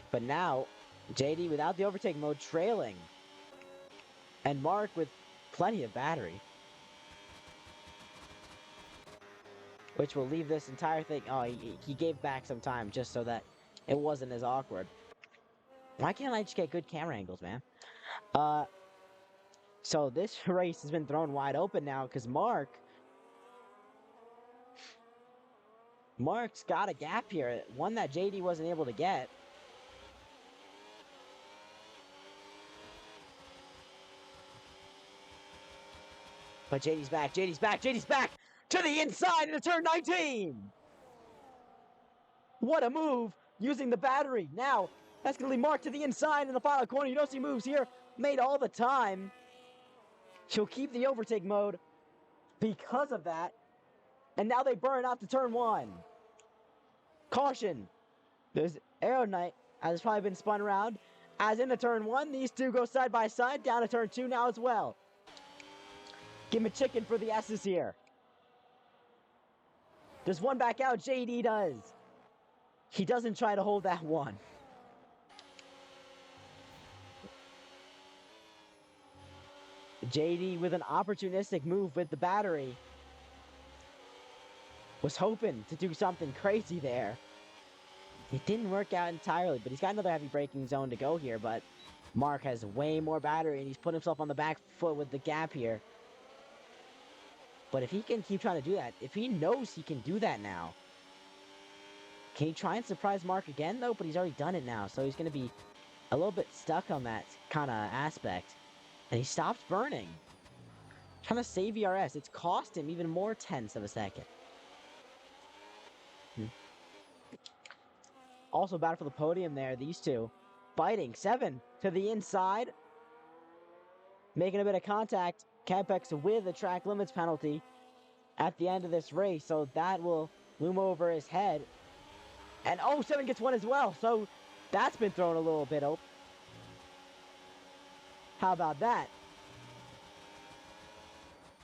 But now, JD without the overtake mode trailing. And Mark with plenty of battery. Which will leave this entire thing... Oh, he gave back some time just so that it wasn't as awkward. Why can't I just get good camera angles, man? So this race has been thrown wide open now because Mark's got a gap here, one that JD wasn't able to get. But JD's back, JD's back, JD's back! To the inside into turn 19! What a move! Using the battery. Now, that's going to lead Mark to the inside in the final corner. You don't see moves here made all the time. She'll keep the overtake mode because of that. And now they burn out to turn 1. Caution. There's Aeronite, has probably been spun around. As into turn 1, these two go side by side. Down to turn 2 now as well. Give him a chicken for the S's here. Does one back out? JD does. He doesn't try to hold that one. JD with an opportunistic move with the battery. Was hoping to do something crazy there. It didn't work out entirely, but he's got another heavy braking zone to go here, but Mark has way more battery, and he's put himself on the back foot with the gap here. But if he can keep trying to do that, if he knows he can do that now, can he try and surprise Mark again, though? But he's already done it now, so he's going to be a little bit stuck on that kind of aspect. And he stops burning. Trying to save ERS. It's cost him even more tenths of a second. Also battle for the podium there, these two. Fighting. 7 to the inside. Making a bit of contact. Capex with a track limits penalty at the end of this race. So that will loom over his head. And 7 gets one as well. So that's been thrown a little bit open. How about that?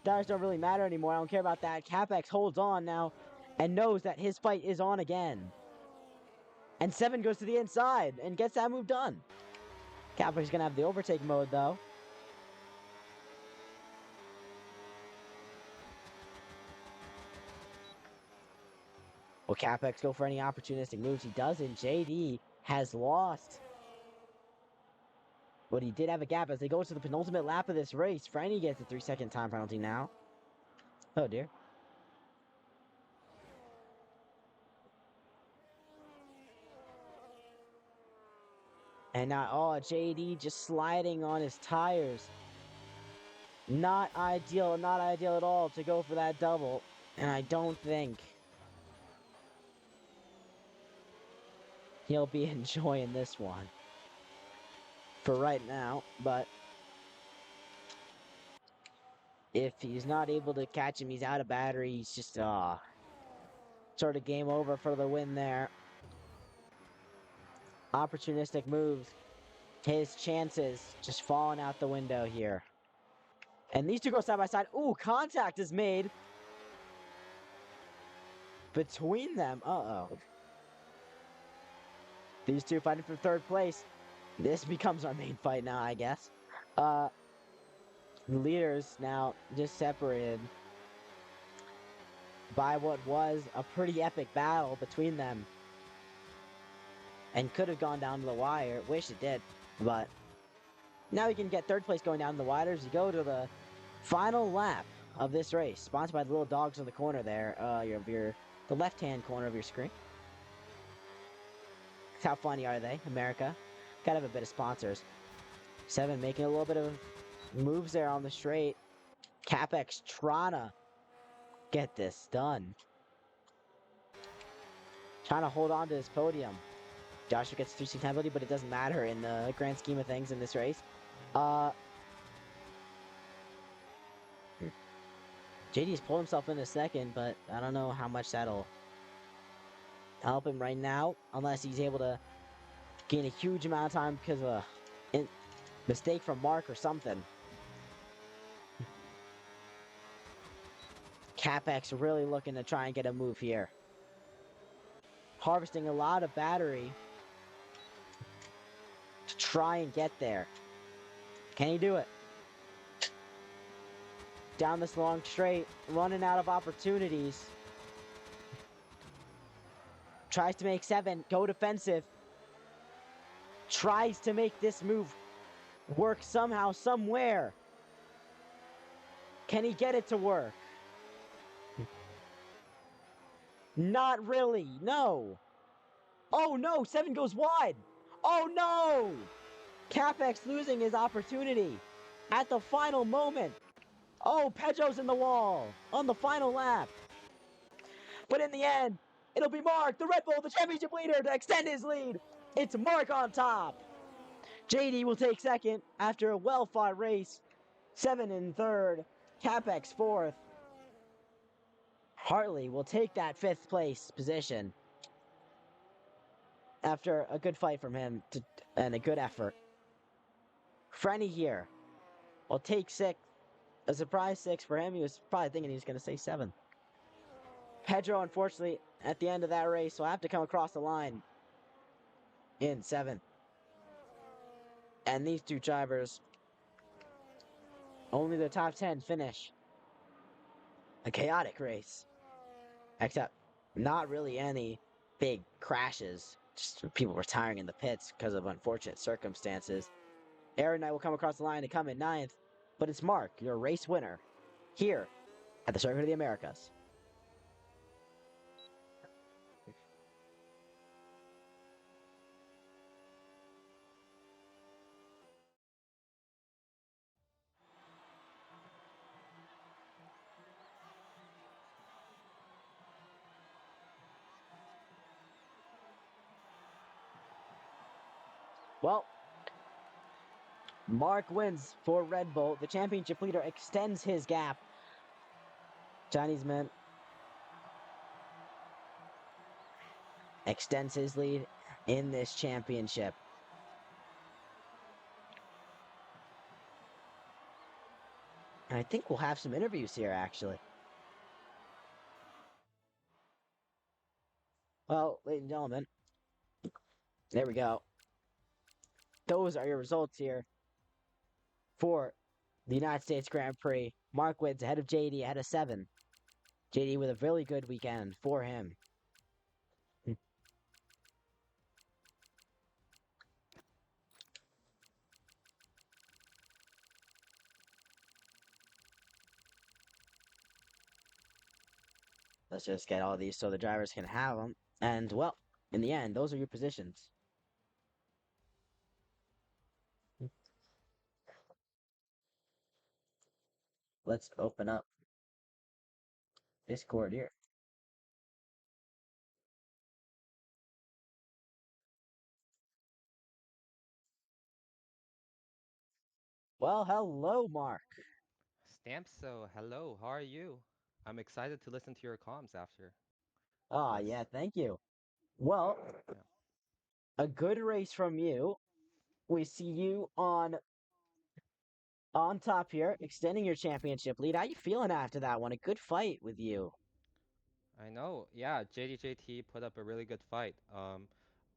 Tires don't really matter anymore. I don't care about that. Capex holds on now and knows that his fight is on again. And 7 goes to the inside and gets that move done. Capex is going to have the overtake mode, though. Will Capex go for any opportunistic moves? He doesn't. JD has lost. But he did have a gap as they go to the penultimate lap of this race. Franny gets a 3-second time penalty now. Oh, dear. And now, oh, JD just sliding on his tires. Not ideal at all to go for that double. And I don't think he'll be enjoying this one for right now. But if he's not able to catch him, he's out of battery. He's just, sort of game over for the win there. Opportunistic moves. His chances just falling out the window here. And these two go side by side. Ooh, contact is made between them. Uh-oh. These two fighting for third place. This becomes our main fight now, I guess. The leaders now just separated by what was a pretty epic battle between them. And could have gone down to the wire. Wish it did. But now you can get third place going down to the wire as you go to the final lap of this race. Sponsored by the little dogs in the corner there. The left-hand corner of your screen. How funny are they, America? Gotta have a bit of sponsors. 7 making a little bit of moves there on the straight. Capex trying to get this done. Trying to hold on to his podium. Joshua gets 3-second penalty, but it doesn't matter in the grand scheme of things in this race. JD's pulled himself in a second, but I don't know how much that'll help him right now, unless he's able to gain a huge amount of time because of a mistake from Mark or something. Capex really looking to try and get a move here. Harvesting a lot of battery to try and get there. Can he do it? Down this long straight, running out of opportunities. Tries to make 7, go defensive. Tries to make this move work somehow, somewhere. Can he get it to work? Not really, no. Oh no, 7 goes wide. Oh no! Capex losing his opportunity at the final moment. Oh, Pedro's in the wall on the final lap. But in the end, it'll be Mark, the Red Bull, the championship leader, to extend his lead. It's Mark on top. JD will take second after a well-fought race. 7 in third. Capex fourth. Hartley will take that 5th place position after a good fight from him and a good effort. Franny here will take 6th. A surprise 6 for him. He was probably thinking he was going to say 7. Pedro, unfortunately, at the end of that race, will have to come across the line in 7th. And these two drivers, only the top 10 finish. A chaotic race. Except not really any big crashes. Just people retiring in the pits because of unfortunate circumstances. Aaron Knight will come across the line to come in 9th. But it's Mark, your race winner, here at the Circuit of the Americas. Well, Mark wins for Red Bull. The championship leader extends his gap. Chinese man extends his lead in this championship. And I think we'll have some interviews here, actually. Well, ladies and gentlemen, there we go. Those are your results here for the United States Grand Prix. Mark wins ahead of JD, ahead of 7. JD with a really good weekend for him. Let's just get all these so the drivers can have them. And, well, in the end, those are your positions. Let's open up Discord here. Well, hello, Mark. So hello, how are you? I'm excited to listen to your comms after Ah, this. yeah, thank you. Well, Yeah. a good race from you. We see you on top here, extending your championship lead. How you feeling after that one? A good fight with you. I know. Yeah, JDJT put up a really good fight.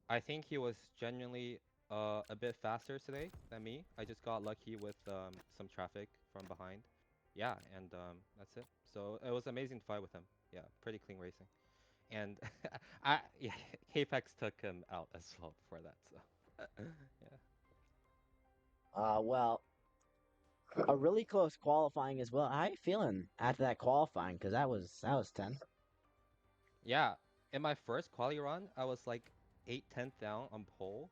I think he was genuinely a bit faster today than me. I just got lucky with some traffic from behind. Yeah, and that's it. So it was an amazing fight with him. Yeah, pretty clean racing. And I yeah, Apex took him out as well before that. So yeah. Well, a really close qualifying as well. How you feeling after that qualifying? Because that was tense. Yeah, in my first quali run, I was like 8/10 down on pole,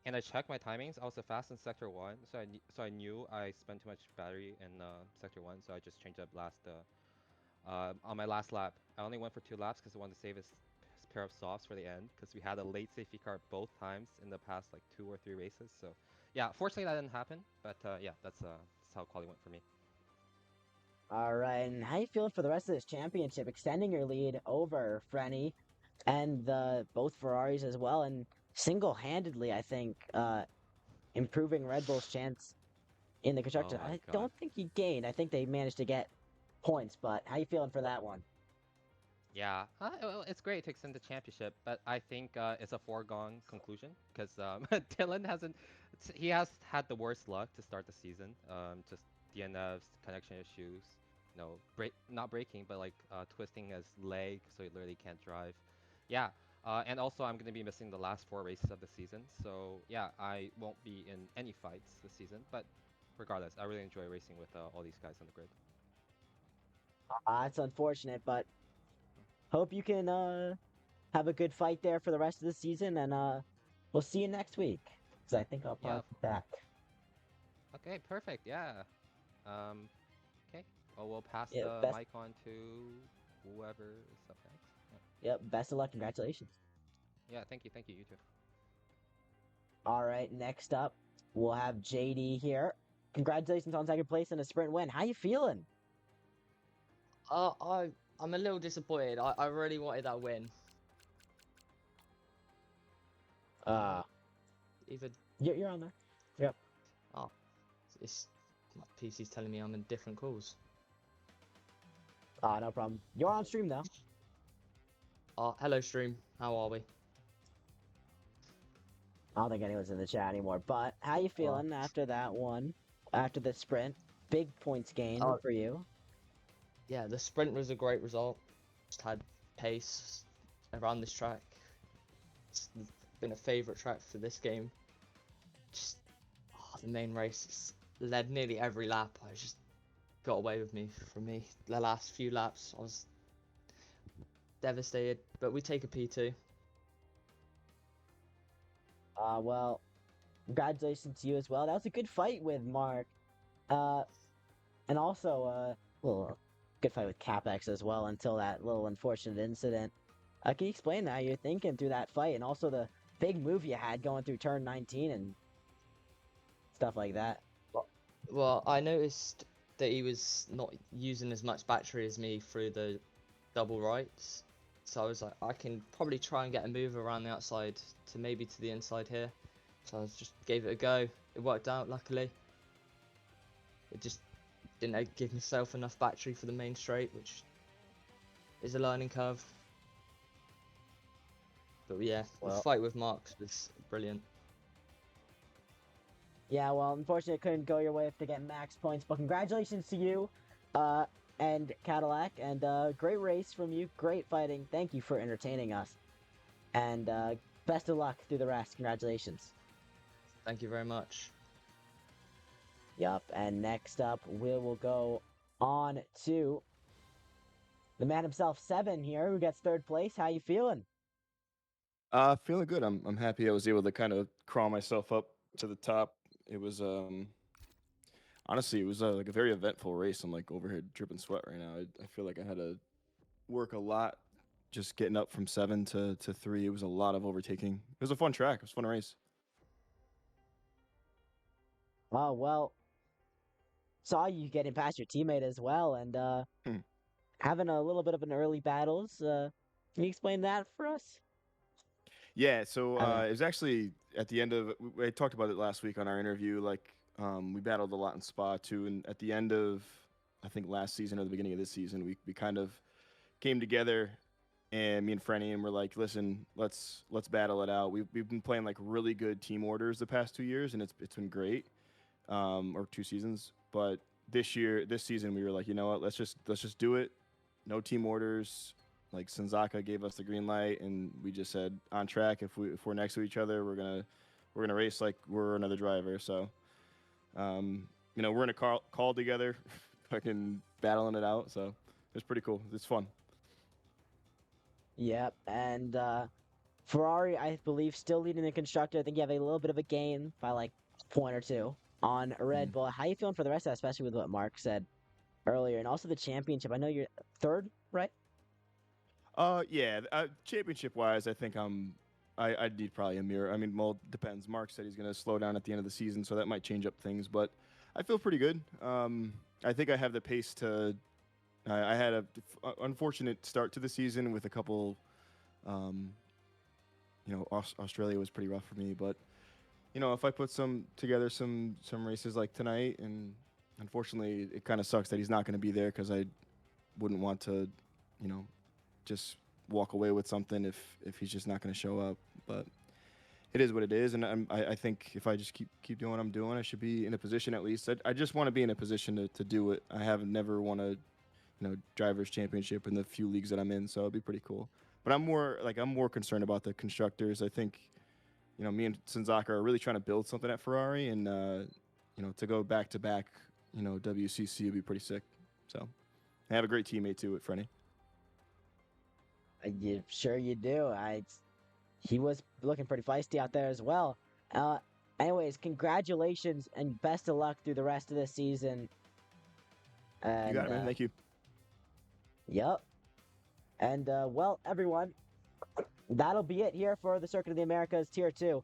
and I checked my timings. I was the fastest in sector one, so I knew I spent too much battery in sector one, so I just changed up last on my last lap. I only went for 2 laps because I wanted to save his pair of softs for the end, because we had a late safety car both times in the past like 2 or 3 races. So yeah, fortunately that didn't happen, but yeah, that's how quali went for me. All right, and how you feeling for the rest of this championship, extending your lead over Frenny and the both Ferraris as well, and single-handedly, I think, improving Red Bull's chance in the Oh constructors. my I God. don't think he gained. I think they managed to get points, but how you feeling for that one? Yeah, well, it's great to extend the championship, but I think it's a foregone conclusion because Dylan hasn't. He has had the worst luck to start the season. Just DNFs, connection issues, not breaking, but like twisting his leg, so he literally can't drive. Yeah, and also I'm gonna be missing the last 4 races of the season, so yeah, I won't be in any fights this season. But regardless, I really enjoy racing with all these guys on the grid. It's unfortunate, but hope you can have a good fight there for the rest of the season, and we'll see you next week. Because I think I'll Yeah. probably be back. Okay. Perfect. Yeah. Um, okay. Well, we'll pass Yeah, the best. mic on to whoever is up next. Yep, best of luck. Congratulations. Yeah. Yeah. Thank you. Thank you. You too. All right, next up, we'll have JD here. Congratulations on second place in a sprint win. How you feeling? Uh, I I'm a little disappointed. I really wanted that win. Uh, Either you're on there. Yep. oh, it's my PC's telling me I'm in different calls. No problem. You're on stream though. Hello stream. How are we? I don't think anyone's in the chat anymore. But how you Oh, feeling after that one? After the sprint, big points gain oh for you. yeah, the sprint was a great result. Just had pace around this track. It's been a favorite track for this game. Just the main race led nearly every lap. I just got away with me from me. The last few laps, I was devastated. But we take a P2. Well, congratulations to you as well. That was a good fight with Mark. Uh, and also little good fight with Capex as well until that little unfortunate incident. Can you explain how you're thinking through that fight and also the big move you had going through turn 19 and stuff like that? Well, I noticed that he was not using as much battery as me through the double rights. So I was like, I can probably try and get a move around the outside to maybe to the inside here. So I just gave it a go. It worked out, luckily. It just didn't give myself enough battery for the main straight, which is a learning curve. But yeah, the Well, fight with Marks was brilliant. yeah, well, unfortunately, it couldn't go your way to get max points, but congratulations to you and Cadillac, and great race from you, great fighting. Thank you for entertaining us, and best of luck through the rest. Congratulations. Thank you very much. Yup, and next up, we will go on to the man himself, Seven here, who gets third place. How you feeling? Feeling good. I'm happy I was able to kind of crawl myself up to the top. It was honestly, it was like a very eventful race. I'm like over here dripping sweat right now. I feel like I had to work a lot just getting up from 7 to 3. It was a lot of overtaking. It was a fun track. It was a fun race. Oh, well, saw you getting past your teammate as well and Hmm. having a little bit of an early battles. Can you explain that for us? Yeah, so I don't know. it was actually at the end of I talked about it last week on our interview. Like we battled a lot in Spa too, and at the end of I think last season or the beginning of this season, we kind of came together, and me and Frenny and we're like, listen, let's battle it out. We've been playing like really good team orders the past 2 years, and it's been great, or 2 seasons. But this season, we were like, you know what, let's just do it. No team orders. Like Senzaka gave us the green light, and we just said on track. If we're next to each other, we're gonna race like we're another driver. So, we're in a call together, fucking battling it out. So it's pretty cool. It's fun. Yep, and Ferrari, I believe, still leading the constructor. I think you have a little bit of a gain by like a point or two on Red Bull. How you feeling for the rest of that, especially with what Mark said earlier, and also the championship? I know you're third, right? Yeah. Championship wise, I think I'd need probably a mirror. I mean, well, depends. Mark said he's gonna slow down at the end of the season, so that might change up things. But I feel pretty good. I think I have the pace to. I had a unfortunate start to the season with a couple. Australia was pretty rough for me, but if I put some races like tonight, and unfortunately, it kind of sucks that he's not going to be there because I wouldn't want to, just walk away with something if he's just not going to show up. But it is what it is, and I think if I just keep doing what I'm doing, I should be in a position at least. I just want to be in a position to do it. I have never won a drivers championship in the few leagues that I'm in, so it'd be pretty cool. But I'm more concerned about the constructors. I think me and Senzaka are really trying to build something at Ferrari, and to go back to back, WCC would be pretty sick. So I have a great teammate too with Frenny. Sure you do. He was looking pretty feisty out there as well. Anyways, congratulations and best of luck through the rest of the season. And, You got it, man. Thank you. Yep. And well, everyone, that'll be it here for the Circuit of the Americas Tier 2.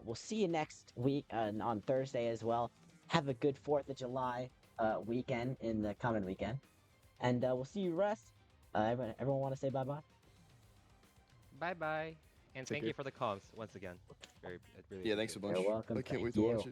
We'll see you next week on Thursday as well. Have a good 4th of July weekend in the coming weekend. And we'll see you rest. Everyone want to say bye-bye? Bye-bye. And Take thank care. you for the comms once again. Really Yeah, thanks a bunch. You're welcome. I can't Thank wait to watch you. it.